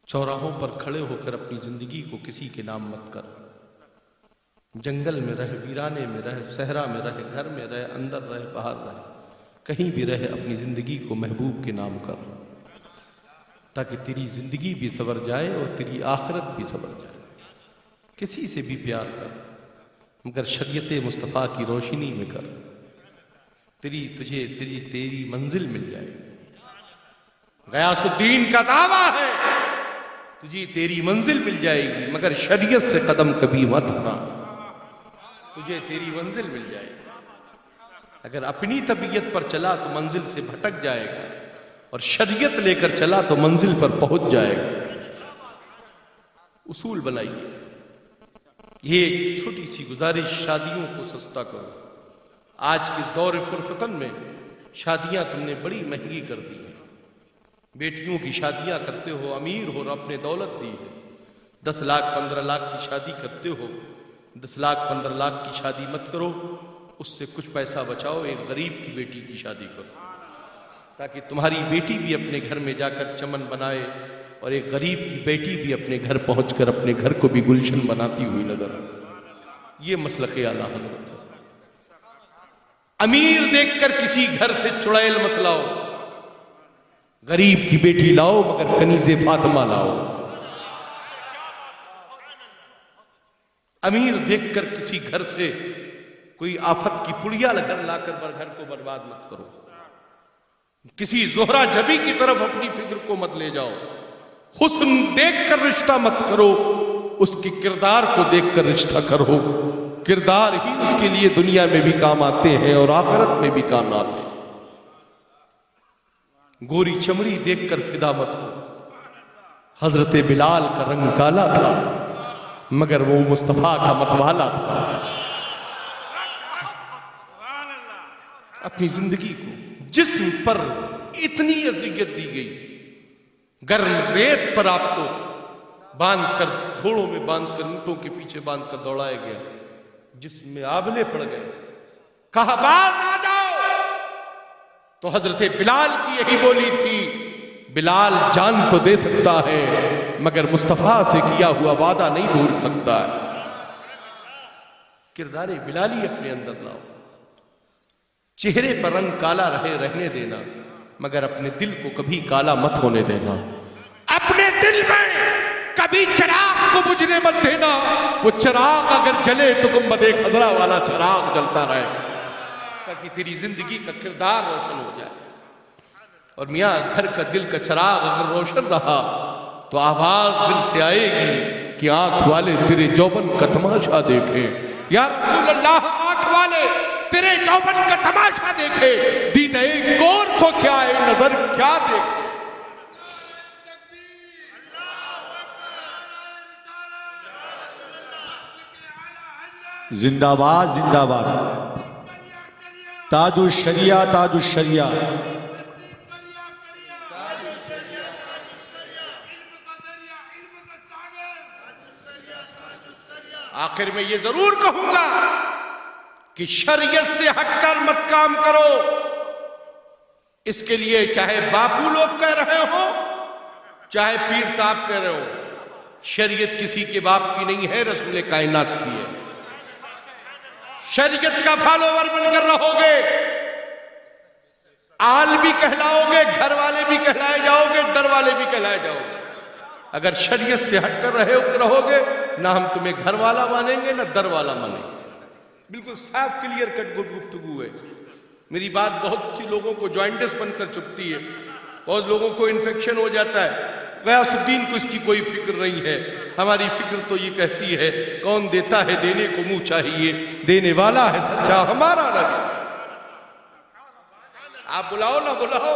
چوراہوں پر کھڑے ہو کر اپنی زندگی کو کسی کے نام مت کر، جنگل میں رہ، ویرانے میں رہ، صحرا میں رہ، گھر میں رہ، اندر رہ، باہر رہ، کہیں بھی رہ، اپنی زندگی کو محبوب کے نام کر، تاکہ تیری زندگی بھی سنور جائے اور تیری آخرت بھی سنور جائے۔ کسی سے بھی پیار کر، مگر شریعت مصطفیٰ کی روشنی میں کر، تیری منزل مل جائے۔ غیاث الدین کا دعویٰ ہے تجھے تیری منزل مل جائے گی، مگر شریعت سے قدم کبھی مت اٹھا، تجھے تیری منزل مل جائے گی۔ اگر اپنی طبیعت پر چلا تو منزل سے بھٹک جائے گا، اور شریعت لے کر چلا تو منزل پر پہنچ جائے گا۔ اصول بنائیے۔ یہ ایک چھوٹی سی گزارش، شادیوں کو سستا کرو۔ آج کے اس دور فرفتن میں شادیاں تم نے بڑی مہنگی کر دی ہیں، بیٹیوں کی شادیاں کرتے ہو، امیر ہو اور اپنے دولت دی ہے، 10 لاکھ 15 لاکھ کی شادی کرتے ہو۔ 10 لاکھ 15 لاکھ کی شادی مت کرو، اس سے کچھ پیسہ بچاؤ، ایک غریب کی بیٹی کی شادی کرو، تاکہ تمہاری بیٹی بھی اپنے گھر میں جا کر چمن بنائے، اور ایک غریب کی بیٹی بھی اپنے گھر پہنچ کر اپنے گھر کو بھی گلشن بناتی ہوئی نظر آئے۔ یہ مسلک اعلیٰ حضرت ہے۔ امیر دیکھ کر کسی گھر سے چڑیل مت لاؤ، غریب کی بیٹی لاؤ، مگر کنیز فاطمہ لاؤ۔ امیر دیکھ کر کسی گھر سے کوئی آفت کی پڑیا لا کر گھر کو برباد مت کرو۔ کسی زہرہ جبی کی طرف اپنی فکر کو مت لے جاؤ۔ حسن دیکھ کر رشتہ مت کرو، اس کی کردار کو دیکھ کر رشتہ کرو۔ کردار ہی اس کے لیے دنیا میں بھی کام آتے ہیں اور آخرت میں بھی کام آتے ہیں۔ گوری چمڑی دیکھ کر فدا مت ہو۔ حضرت بلال کا رنگ کالا تھا، مگر وہ مصطفیٰ کا متوالا تھا۔ اپنی زندگی کو جسم پر اتنی اذیت دی گئی، گرم ریت پر آپ کو باندھ کر، گھوڑوں میں باندھ کر، اونٹوں کے پیچھے باندھ کر دوڑایا گیا، جسم میں آبلے پڑ گئے، کہا باز آ جاؤ۔ تو حضرت بلال کی یہی بولی تھی، بلال جان تو دے سکتا ہے مگر مصطفیٰ سے کیا ہوا وعدہ نہیں بھول سکتا ہے۔ کردار بلالی اپنے اندر لاؤ۔ چہرے پر رنگ کالا رہنے دینا، مگر اپنے دل کو کبھی کالا مت ہونے دینا۔
اپنے دل میں کبھی چراغ کو بجھنے مت دینا،
وہ چراغ اگر جلے تو گنبد خضرا والا چراغ جلتا رہے، تاکہ تیری زندگی کا کردار روشن ہو جائے۔ اور میاں گھر کا دل کا چراغ اگر روشن رہا تو آواز دل سے آئے گی کہ آنکھ والے تیرے جوبن کا تماشا دیکھیں۔
یا رسول اللہ، آنکھ والے تیرے جوبن کا تماشا دیکھے،
دیدہ گور کو کیا ہے نظر کیا دیکھے۔
زندہ باد زندہ باد، تاج الشریعہ تاج الشریعہ۔
آخر میں یہ ضرور کہوں گا کہ شریعت سے ہٹ کر مت کام کرو۔ اس کے لیے چاہے باپو لوگ کہہ رہے ہو، چاہے پیر صاحب کہہ رہے ہو، شریعت کسی کے باپ کی نہیں ہے، رسول کائنات کی ہے۔ شریعت کا فالوور بن کر رہو گے، آل بھی کہلاؤ گے، گھر والے بھی کہلائے جاؤ گے، در والے بھی کہلائے جاؤ گے۔ اگر شریعت سے ہٹ کر رہو گے، نہ ہم تمہیں گھر والا مانیں گے نہ در والا مانیں گے۔ بالکل صاف کلیئر کٹ گفتگو ہے۔ میری بات بہت سی لوگوں کو جوائنٹس بن کر چپتی ہے، بہت لوگوں کو انفیکشن ہو جاتا ہے۔
غیاث الدین کو اس کی کوئی فکر نہیں ہے. ہماری فکر تو یہ کہتی ہے کون دیتا ہے دینے کو منہ چاہیے, دینے والا ہے سچا ہمارا نبی. آپ بلاؤ نہ بلاؤ,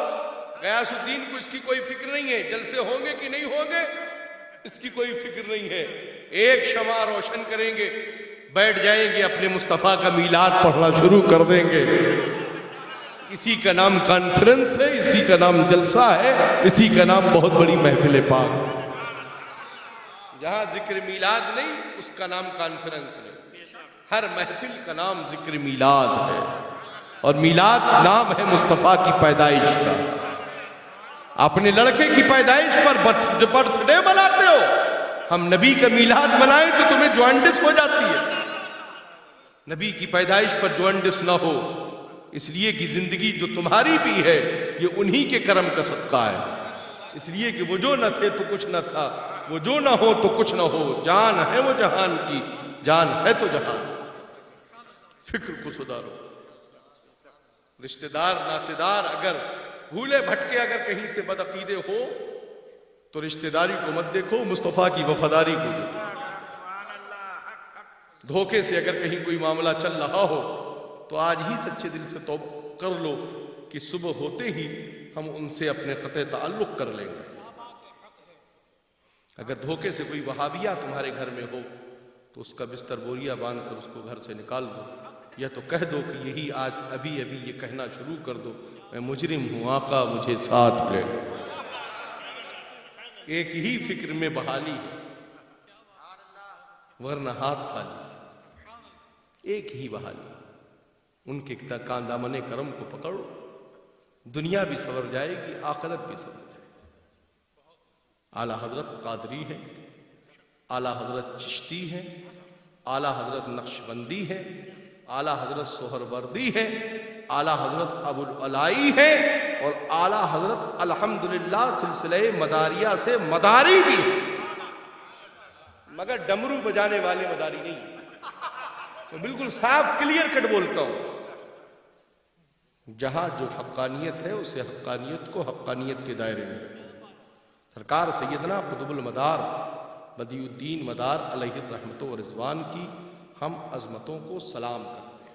غیاث الدین کو اس کی کوئی فکر نہیں ہے, جلسے ہوں گے کہ نہیں ہوں گے اس کی کوئی فکر نہیں ہے. ایک شمع روشن کریں گے, بیٹھ جائیں گے, اپنے مصطفیٰ کا میلاد پڑھنا شروع کر دیں گے. اسی کا نام کانفرنس ہے, اسی کا نام جلسہ ہے, اسی کا نام بہت بڑی محفل پاک ہے. جہاں ذکر میلاد نہیں اس کا نام کانفرنس ہے. ہر محفل کا نام ذکر میلاد ہے, اور میلاد نام ہے مصطفیٰ کی پیدائش کا. اپنے لڑکے کی پیدائش پر برتھ ڈے مناتے ہو, ہم نبی کا میلاد منائیں تو تمہیں جوانڈس ہو جاتی ہے. نبی کی پیدائش پر جوانڈس نہ ہو, اس لیے کہ زندگی جو تمہاری بھی ہے یہ انہی کے کرم کا صدقہ ہے. اس لیے کہ وہ جو نہ تھے تو کچھ نہ تھا, وہ جو نہ ہو تو کچھ نہ ہو, جان ہے وہ جہان کی, جان ہے تو جہان. فکر کو سدھارو. رشتہ دار ناطے دار اگر بھولے بھٹکے اگر کہیں سے بدعقیدے ہو تو رشتہ داری کو مت دیکھو, مصطفیٰ کی وفاداری کو دیکھو. دھوکے سے اگر کہیں کوئی معاملہ چل رہا ہو تو آج ہی سچے دل سے توبہ کر لو کہ صبح ہوتے ہی ہم ان سے اپنے قطع تعلق کر لیں گے. اگر دھوکے سے کوئی وہابیہ تمہارے گھر میں ہو تو اس کا بستر بوریا باندھ کر اس کو گھر سے نکال دو, یا تو کہہ دو کہ یہی آج ابھی یہ کہنا شروع کر دو, میں مجرم ہوں آقا مجھے ساتھ لے لو. ایک ہی فکر میں بحالی ہے ورنہ ہاتھ خالی. ایک ہی بحالی, ان کے دامن کرم کو پکڑو, دنیا بھی سنور جائے گی, آخرت بھی سنور جائے گی. اعلیٰ حضرت قادری ہے, اعلیٰ حضرت چشتی ہے, اعلیٰ حضرت نقشبندی ہے, اعلیٰ حضرت سہروردی ہے, اعلیٰ حضرت ابوالعلائی ہے, اور اعلیٰ حضرت الحمدللہ سلسلہ مداریہ سے مداری بھی ہے, مگر ڈمرو بجانے والے مداری نہیں. تو بالکل صاف کلیئر کٹ بولتا ہوں, جہاں جو حقانیت ہے اسے حقانیت کو حقانیت کے دائرے میں. سرکار سیدنا قطب المدار بدیع الدین مدار علیہ الرحمت و رضوان کی ہم عظمتوں کو سلام کرتے ہیں,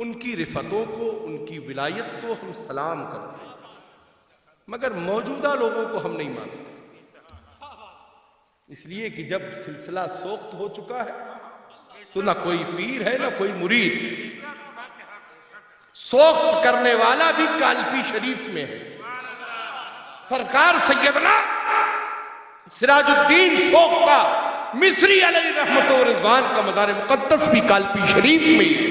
ان کی رفتوں کو, ان کی ولایت کو ہم سلام کرتے ہیں, مگر موجودہ لوگوں کو ہم نہیں مانتے. اس لیے کہ جب سلسلہ سوخت ہو چکا ہے تو نہ کوئی پیر ہے نہ کوئی مرید. سوخت کرنے والا بھی کالپی شریف میں ہے. سرکار سیدنا سراج الدین سوختہ مصری علیہ رحمت و رضوان کا مزار مقدس بھی کالپی شریف میں ہے.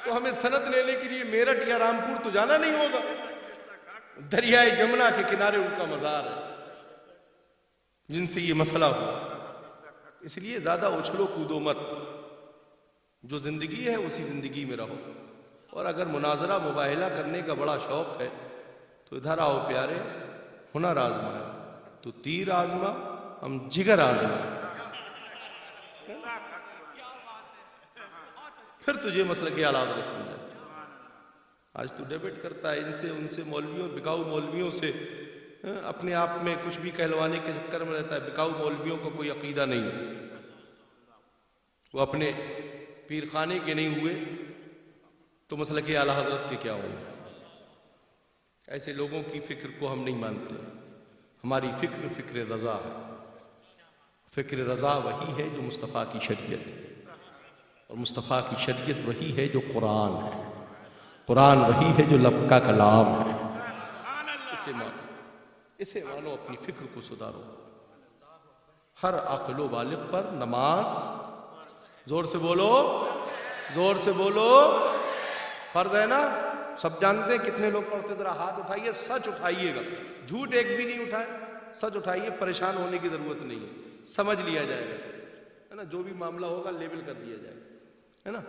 تو ہمیں سند لینے کے لیے میرٹھ یا رامپور تو جانا نہیں ہوگا, دریائے جمنا کے کنارے ان کا مزار ہے جن سے یہ مسئلہ ہوا. اس لیے زیادہ اچھلو کودو مت, جو زندگی ہے اسی زندگی میں رہو. اور اگر مناظرہ مباہلہ کرنے کا بڑا شوق ہے تو ادھر آؤ پیارے, ہنر آزمائے, تو تیر آزما ہم جگر آزما, پھر تجھے مسئلہ کی اعلیٰ حضرت سمجھا. آج تو ڈیبیٹ کرتا ہے ان سے ان سے, مولویوں بکاؤ مولویوں سے, اپنے آپ میں کچھ بھی کہلوانے کے چکر میں رہتا ہے. بکاؤ مولویوں کو کوئی عقیدہ نہیں, وہ اپنے پیر خانے کے نہیں ہوئے تو مسئلہ کہ اعلیٰ حضرت کے کیا ہوں. ایسے لوگوں کی فکر کو ہم نہیں مانتے. ہماری فکر فکر رضا ہے. فکر رضا وہی ہے جو مصطفیٰ کی شریعت ہے, اور مصطفیٰ کی شریعت وہی ہے جو قرآن ہے. قرآن وہی ہے جو لب کا کلام ہے. اسے مانو, اسے مانو, اپنی فکر کو سدھارو. ہر عقل و بالغ پر نماز, زور سے بولو, زور سے بولو, فرض ہے نا. سب جانتے ہیں کتنے لوگ پڑھتے, ذرا ہاتھ اٹھائیے, سچ اٹھائیے گا, جھوٹ ایک بھی نہیں اٹھائے, سچ اٹھائیے. پریشان ہونے کی ضرورت نہیں ہے, سمجھ لیا جائے گا ہے نا. جو بھی معاملہ ہوگا لیبل کر دیا جائے گا, ہے نا.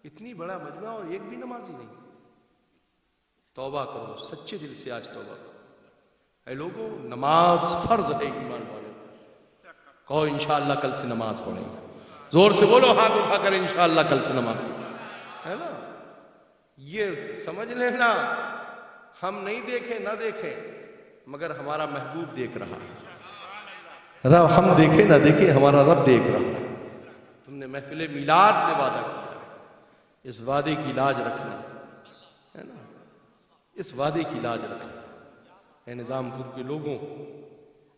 اتنی بڑا مجمع اور ایک بھی نمازی نہیں. توبہ کرو, سچے دل سے آج توبہ کرو. اے لوگوں, نماز فرض ہے ایمان والے. کہو انشاءاللہ کل سے نماز پڑھیں گے. زور سے بولو, ہاتھ اٹھا کر انشاءاللہ کل سے نماز, ہے نا. یہ سمجھ لینا, ہم نہیں دیکھیں نہ دیکھیں, مگر ہمارا محبوب دیکھ رہا ہے. رب ہم دیکھیں نہ دیکھیں ہمارا رب دیکھ رہا ہے. تم نے محفل میلاد میں وعدہ کیا ہے، اس وعدے کی لاج رکھنا ہے نا، اس وعدے کی لاج رکھنا. اے نظام پور کے لوگوں،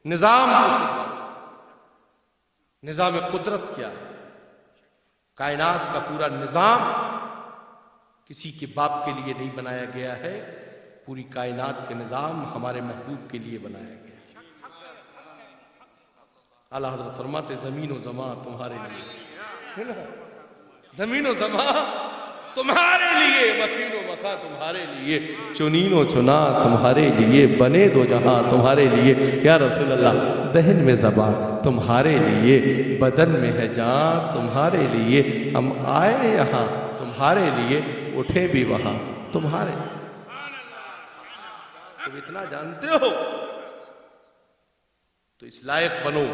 نظام نظام قدرت کیا ہے؟ کائنات کا پورا نظام کسی کے باپ کے لیے نہیں بنایا گیا ہے، پوری کائنات کے نظام ہمارے محبوب کے لیے بنایا گیا ہے. اعلیٰ حضرت فرماتے زمین و زمان تمہارے لیے، زمین و زمان تمہارے لیے، مکین و مکان تمہارے لیے، چنین و چنا تمہارے لیے، بنے دو جہاں تمہارے لیے. یا رسول اللہ دہن میں زبان تمہارے لیے، بدن میں ہے جان تمہارے لیے. ہم آئے یہاں تمہارے لیے، اٹھے بھی وہاں تمہارے لیے. تم اتنا جانتے ہو تو اس لائق بنو،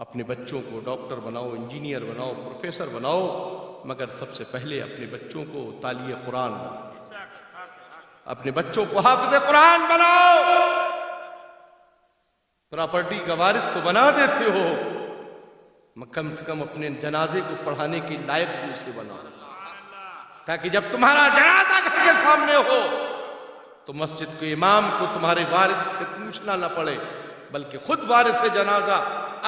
اپنے بچوں کو ڈاکٹر بناؤ، انجینئر بناؤ، پروفیسر بناؤ، مگر سب سے پہلے اپنے بچوں کو تالی قرآن بناؤ، اپنے بچوں کو حافظ قرآن بناؤ. پراپرٹی کا وارث تو بنا دیتے ہو، کم سے کم اپنے جنازے کو پڑھانے کی لائق بھی اسے بناؤ، تاکہ جب تمہارا جنازہ گھر کے سامنے ہو تو مسجد کے امام کو تمہارے وارث سے پوچھنا نہ پڑے، بلکہ خود وارث جنازہ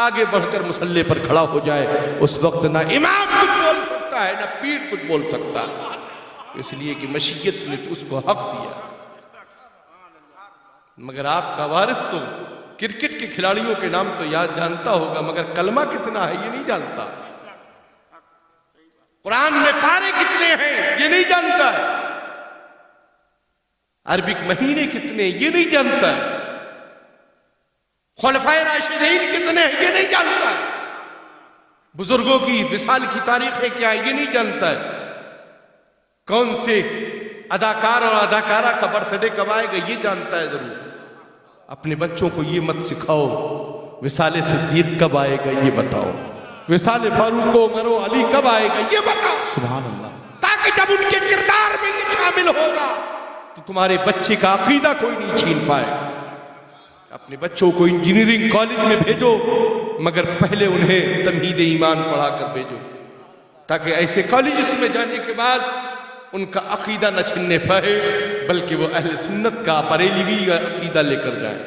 آگے بڑھ کر مصلی پر کھڑا ہو جائے. اس وقت نہ امام کچھ بول سکتا ہے نہ پیر کچھ بول سکتا ہے، اس لیے کہ مشیت نے تو اس کو حق دیا. مگر آپ کا وارث تو کرکٹ کے کھلاڑیوں کے نام تو یاد جانتا ہوگا، مگر کلمہ کتنا ہے یہ نہیں جانتا، قرآن میں پارے کتنے ہیں یہ نہیں جانتا ہے، عربک مہینے کتنے یہ نہیں جانتا ہے، خلفائے راشدین کتنے ہیں یہ نہیں جانتا ہے، بزرگوں کی وصال کی تاریخیں کیا ہے یہ نہیں جانتا ہے، کون سے اداکار اور اداکارہ کا برتھ ڈے کب آئے گا یہ جانتا ہے ضرور. اپنے بچوں کو یہ مت سکھاؤ وصال صدیق کب آئے گا یہ بتاؤ، وصال فاروق و عمر و علی کب آئے گا یہ بتاؤ.
سبحان اللہ.
تاکہ جب ان کے کردار میں یہ شامل ہوگا تو تمہارے بچے کا عقیدہ کوئی نہیں چھین پائے. اپنے بچوں کو انجینئرنگ کالج میں بھیجو، مگر پہلے انہیں تمہید ایمان پڑھا کر بھیجو، تاکہ ایسے کالجز میں جانے کے بعد ان کا عقیدہ نہ چھننے پائے، بلکہ وہ اہل سنت کا بریلوی عقیدہ لے کر جائیں.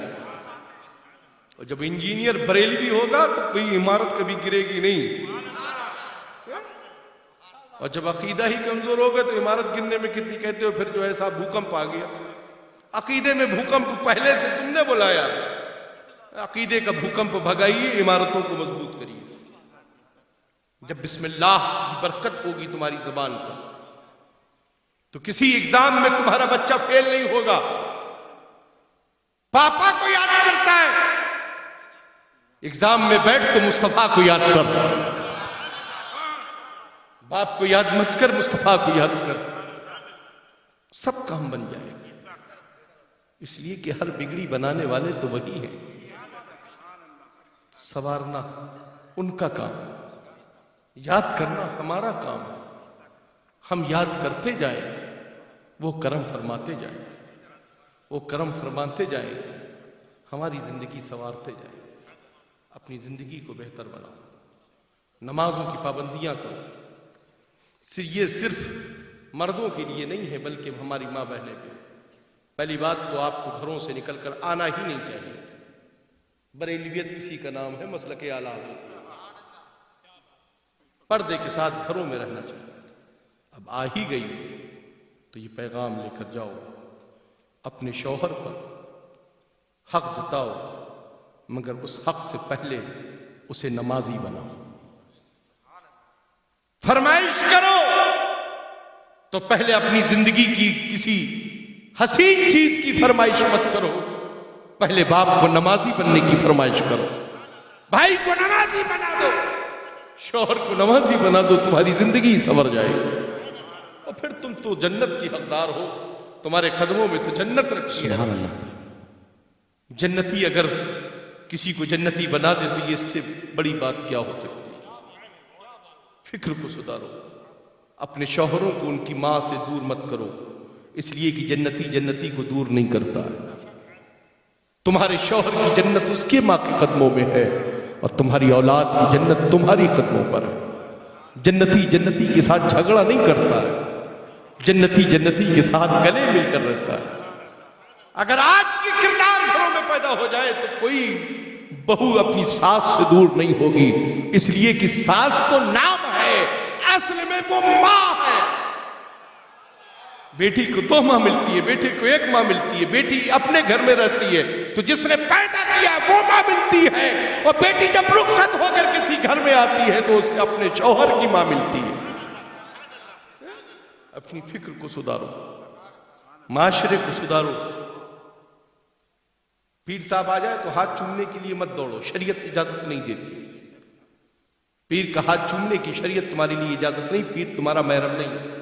اور جب انجینئر بریلوی ہوگا تو کوئی عمارت کبھی گرے گی نہیں، اور جب عقیدہ ہی کمزور ہوگا تو عمارت گرنے میں کتنی کہتے ہو پھر جو ایسا بھوکمپ آ گیا. عقیدے میں بھوکمپ پہلے سے تم نے بلایا، عقیدے کا بھوکمپ بھگائیے، عمارتوں کو مضبوط کریے. جب بسم اللہ کی برکت ہوگی تمہاری زبان پر تو کسی ایگزام میں تمہارا بچہ فیل نہیں ہوگا. پاپا کو یاد کرتا ہے، ایگزام میں بیٹھ تو مصطفیٰ کو یاد کر. باپ کو یاد مت کر، مصطفیٰ کو یاد کر، سب کام بن جائے گا. اس لیے کہ ہر بگڑی بنانے والے تو وہی ہیں، سنوارنا ان کا کام، یاد کرنا ہمارا کام ہے. ہم یاد کرتے جائیں، وہ کرم فرماتے جائیں، وہ کرم فرماتے جائیں، ہماری زندگی سنوارتے جائیں. اپنی زندگی کو بہتر بناؤ، نمازوں کی پابندیاں کرو. یہ صرف مردوں کے لیے نہیں ہے بلکہ ہماری ماں بہنیں بھی. پہلی بات تو آپ کو گھروں سے نکل کر آنا ہی نہیں چاہیے تھا. بریلویت اسی کا نام ہے، مسلک اعلیٰ حضرت. پردے کے ساتھ گھروں میں رہنا چاہیے تھا. اب آ ہی گئی تو یہ پیغام لے کر جاؤ، اپنے شوہر پر حق جتاؤ، مگر اس حق سے پہلے اسے نمازی بناؤ. فرمائش کرو تو پہلے اپنی زندگی کی کسی حسین چیز کی فرمائش مت کرو، پہلے باپ کو نمازی بننے کی فرمائش کرو. بھائی کو نمازی بنا دو، شوہر کو نمازی بنا دو، تمہاری زندگی سنور جائے گی. اور پھر تم تو جنت کی حقدار ہو، تمہارے قدموں میں تو جنت رکھی ہے.
سبحان اللہ.
جنتی اگر کسی کو جنتی بنا دے تو یہ اس سے بڑی بات کیا ہو سکتی ہے. فکر کو سدھارو، اپنے شوہروں کو ان کی ماں سے دور مت کرو، اس لیے کہ جنتی جنتی کو دور نہیں کرتا.
تمہارے شوہر کی جنت اس کے ماں کے قدموں میں ہے اور تمہاری اولاد کی جنت تمہاری قدموں پر ہے۔ جنتی جنتی کے ساتھ جھگڑا نہیں کرتا ہے، جنتی جنتی کے ساتھ گلے مل کر رہتا ہے۔ اگر آج یہ کردار گھروں میں پیدا ہو جائے تو کوئی بہو اپنی ساس سے دور نہیں ہوگی، اس لیے کہ ساس تو نام ہے، اصل میں وہ ماں ہے۔ بیٹی کو 2 ماں ملتی ہے، بیٹے کو 1 ماں ملتی ہے، بیٹی اپنے گھر میں رہتی ہے تو جس نے پیدا کیا وہ ماں ملتی ہے، اور بیٹی جب رخصت ہو کر کسی گھر میں آتی ہے تو اسے اپنے شوہر کی ماں ملتی ہے۔ اپنی فکر کو سدھارو، معاشرے کو سدھارو۔ پیر صاحب آ جائے تو ہاتھ چومنے کے لیے مت دوڑو، شریعت اجازت نہیں دیتی۔ پیر کا ہاتھ چومنے کی شریعت تمہارے لیے اجازت نہیں، پیر تمہارا محرم نہیں۔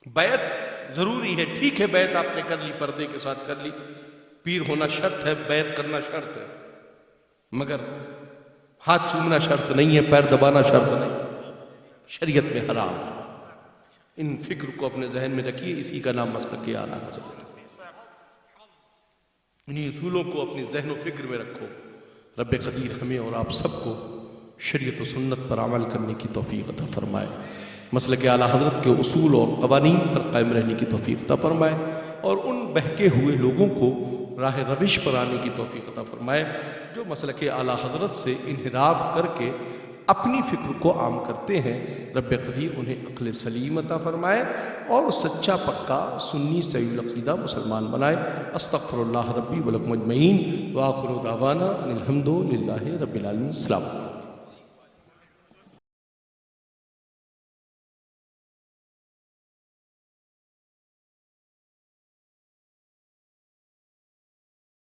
بیعت ضروری ہے، ٹھیک ہے بیعت آپ نے کر لی، پردے کے ساتھ کر لی، پیر ہونا شرط ہے، بیعت کرنا شرط ہے، مگر ہاتھ چومنا شرط نہیں ہے، پیر دبانا شرط نہیں، شریعت میں حرام ہے۔ ان فکر کو اپنے ذہن میں رکھیے، اسی کا نام مسلک اعلیٰ حضرت۔ انہی اصولوں کو اپنے ذہن و فکر میں رکھو۔ رب قدیر ہمیں اور آپ سب کو شریعت و سنت پر عمل کرنے کی توفیق عطا فرمائے، مسلک اعلیٰ حضرت کے اصول اور قوانین پر قائم رہنے کی توفیق عطا فرمائے، اور ان بہکے ہوئے لوگوں کو راہ روش پر آنے کی توفیق عطا فرمائے جو مسلک اعلیٰ حضرت سے انحراف کر کے اپنی فکر کو عام کرتے ہیں۔ رب قدیر انہیں عقل سلیم عطا فرمائے اور سچا پکا سنی صحیح العقیدہ مسلمان بنائے۔ استغفر اللہ ربی ولکم اجمعین، وآخر دعوانا ان الحمد للہ رب العالمین۔ السلام علیکم۔